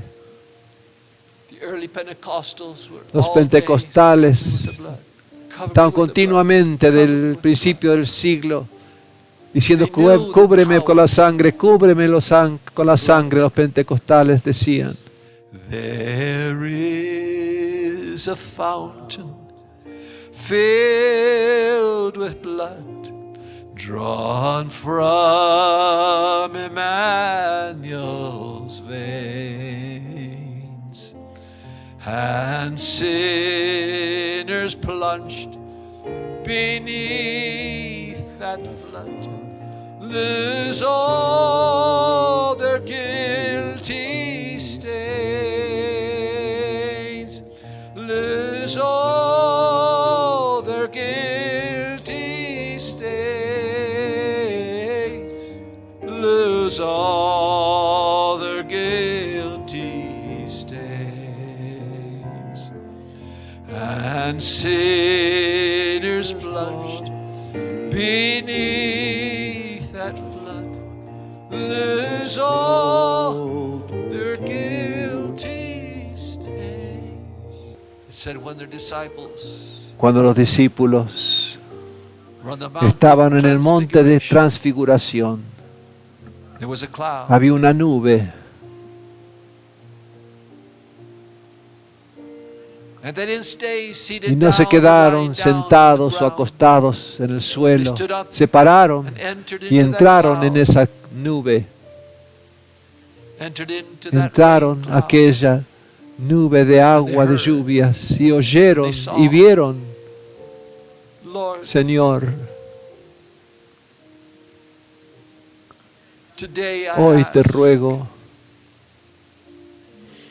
The early Pentecostals were Los all pentecostales days with the blood, covered Estaban with the blood, continuamente covered del with the principio del siglo diciendo: They knew the Cúbreme power. con la sangre, cúbreme con la sangre. Los pentecostales decían. There is a fountain filled with blood, drawn from Emmanuel's veins, and sinners plunged beneath that flood lose all their guilty stains, lose all their guilty stains, lose all their guilty stains, and sinners plunged beneath that flood lose all their guilty stains. It said when their disciples Cuando los discípulos were on the mountain estaban en el of monte de Transfiguration, transfiguración, there was a cloud. había una nube. And they didn't stay seated Y no se down or quedaron lying down on the sentados o ground. acostados en el suelo. They stood up Se pararon and entered y into entraron that en cloud, esa nube. entered into that Entraron rain a cloud. aquella nube de agua, de lluvias, y oyeron y vieron: Lord, Señor, today I hoy te ask ruego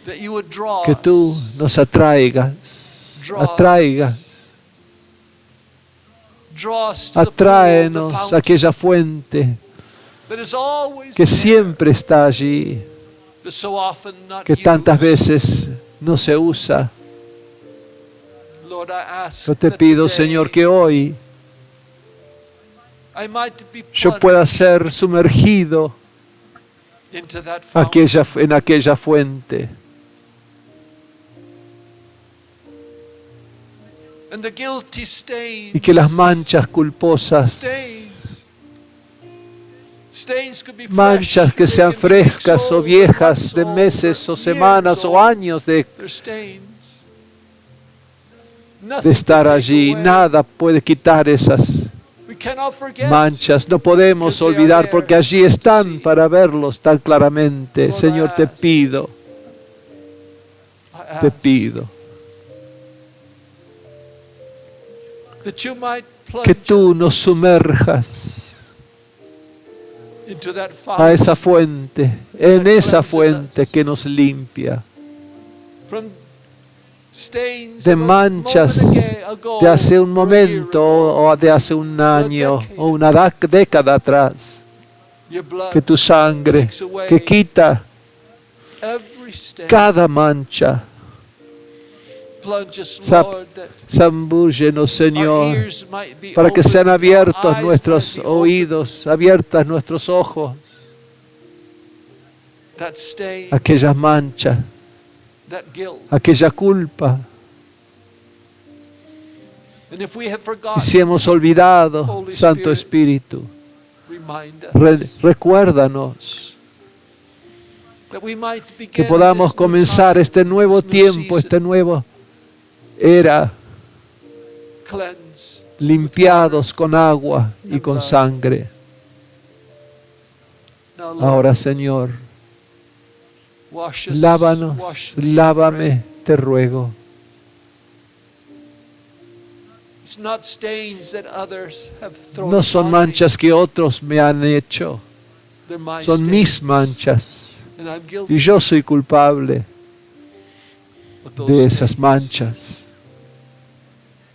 that you would draw que tú us, nos atraigas draw us to the pool, the atráenos a fountain aquella fuente that is always que there, siempre está allí, but so often not que tantas used. veces no se usa. Lord, I ask Yo te that pido, today Señor, que hoy I might be yo plunged pueda ser sumergido into that fountain. en aquella fuente. And the guilty stains, Y que las manchas culposas, stains could be manchas fresh, que they sean can be weeks frescas o old, viejas, months de old, meses o years semanas o old, años de they're stains. de Nothing estar can take allí. away. Nada puede quitar esas We cannot forget. manchas. No podemos because they are olvidar there porque allí to están see. para verlos tan claramente. Lord, Señor, I te ask. pido, I te ask pido that you might que plunge tú us nos sumerjas into that a esa fountain fuente, en esa fuente que nos limpia from stains de of a manchas moment ago, de hace un or a year momento ago. o de hace un año o una década atrás. Your blood Que tu sangre takes away que quita every stain. cada mancha, Plunge us, Sap- Lord, that zambúllenos, our Señor, ears might be para que opened, sean our abiertos eyes nuestros might be opened. oídos, abiertas nuestros ojos, That stain, aquellas manchas, that guilt. aquella culpa. And if we have Y forgotten, si hemos olvidado, Holy Santo Spirit, Espíritu, remind us recuérdanos that we might begin que podamos this new comenzar time, este nuevo this new tiempo, season, este nuevo era, cleansed, limpiados con agua y con sangre. Now, Lord, Ahora, Señor, wash us, lávanos, wash me, lávame, te ruego. It's not stains that others have thrown No son upon me. manchas que otros me han hecho, They're my son stains, mis manchas. and I'm guilty Y yo soy culpable of those de esas stains. manchas.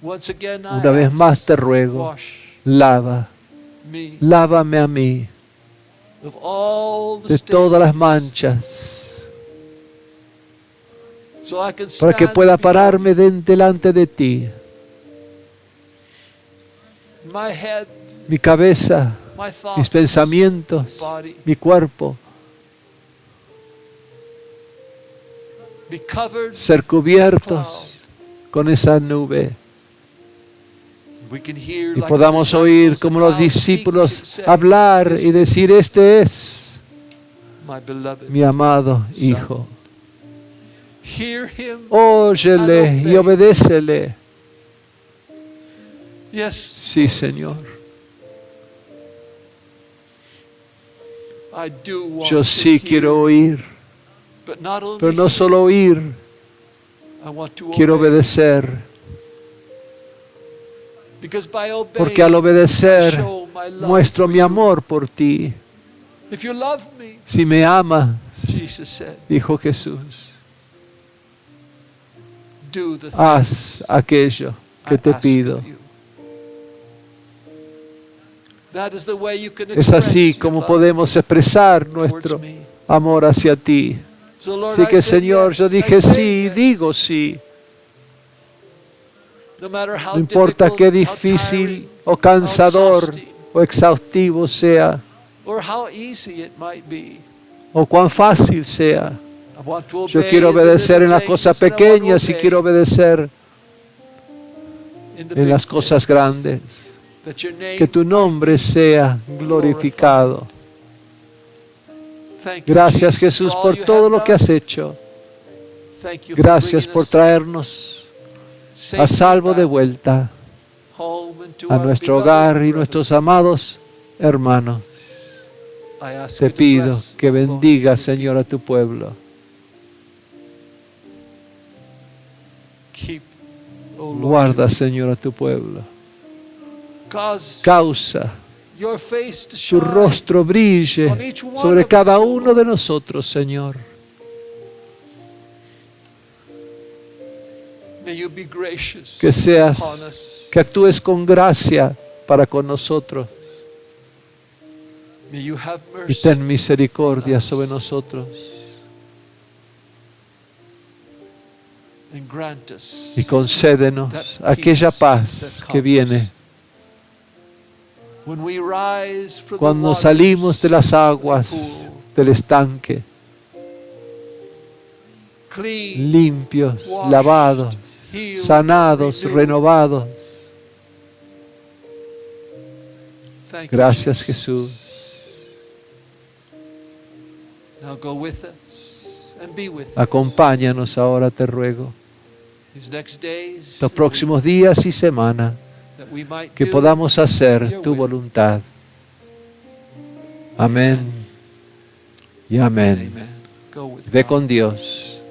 Once again, I Una vez ask, más te ruego, wash lava, me lávame a mí of all the de todas las stains, manchas, so I can para que stand pueda before pararme delante de ti. you. My head, Mi cabeza, my thoughts, mis pensamientos, body, mi cuerpo, be covered. ser cubiertos con esa nube. We can hear Y like podamos the oír disciples como of los God speak discípulos and say, hablar "This y decir, is este es my beloved mi amado Son." Hijo. Hear him. Óyele y obedécele. Yes, Sí, Señor. I do want Yo to sí quiero hear, oír, but not only pero no hear, solo oír, I want to quiero obey. obedecer. Because by obeying, Porque al I obedecer show my love muestro for mi you. amor por ti. If you love me, Si me amas, Jesus said, dijo Jesús, do the haz aquello que I te ask pido. of you. That is the way you can Es express así your como love podemos expresar towards nuestro me. amor hacia ti. So, Lord, Así I que, said Señor, yes. yo I dije say sí, yes. digo sí. No matter how No importa difficult, qué how difícil tiring, o cansador exhausting, o exhaustivo sea, or how easy it might be. o cuán fácil sea. I want to Yo obey quiero in the obedecer little en las things, cosas and I want to pequeñas y obey quiero obedecer in the en big las cosas things. grandes. That your name Que tu nombre sea glorificado. Thank you, Gracias, Jesus, Jesús, for all por you todo have lo que done. has hecho. Thank you for Gracias bringing por us traernos safely a salvo de back vuelta home and to a our nuestro beloved hogar y brothers. nuestros amados hermanos. I ask Te you to pido bless, que O Lord, bendiga, your Señor, a tu pueblo. people. Keep, O Lord, Guarda, your Señor, a tu pueblo. people. Cause Causa your face to tu shine rostro brille on each one sobre of cada us, O uno Lord. de nosotros, Señor. May you be gracious Que seas, upon us. que actúes con gracia para con nosotros May you have y mercy ten misericordia sobre nosotros and grant us y concédenos aquella paz que viene When we rise from the cuando waters salimos de las of the aguas pool, del estanque, clean, limpios, washed, lavados, healed, sanados, renewed. renovados. Thank you, Gracias, Jesus. Jesús. Now go with us and be with us. Acompáñanos ahora, te ruego, These next days, los próximos días y semanas, that we might que do podamos hacer your tu will. voluntad. Amén y amén. Amen. Go with Ve God. con Dios.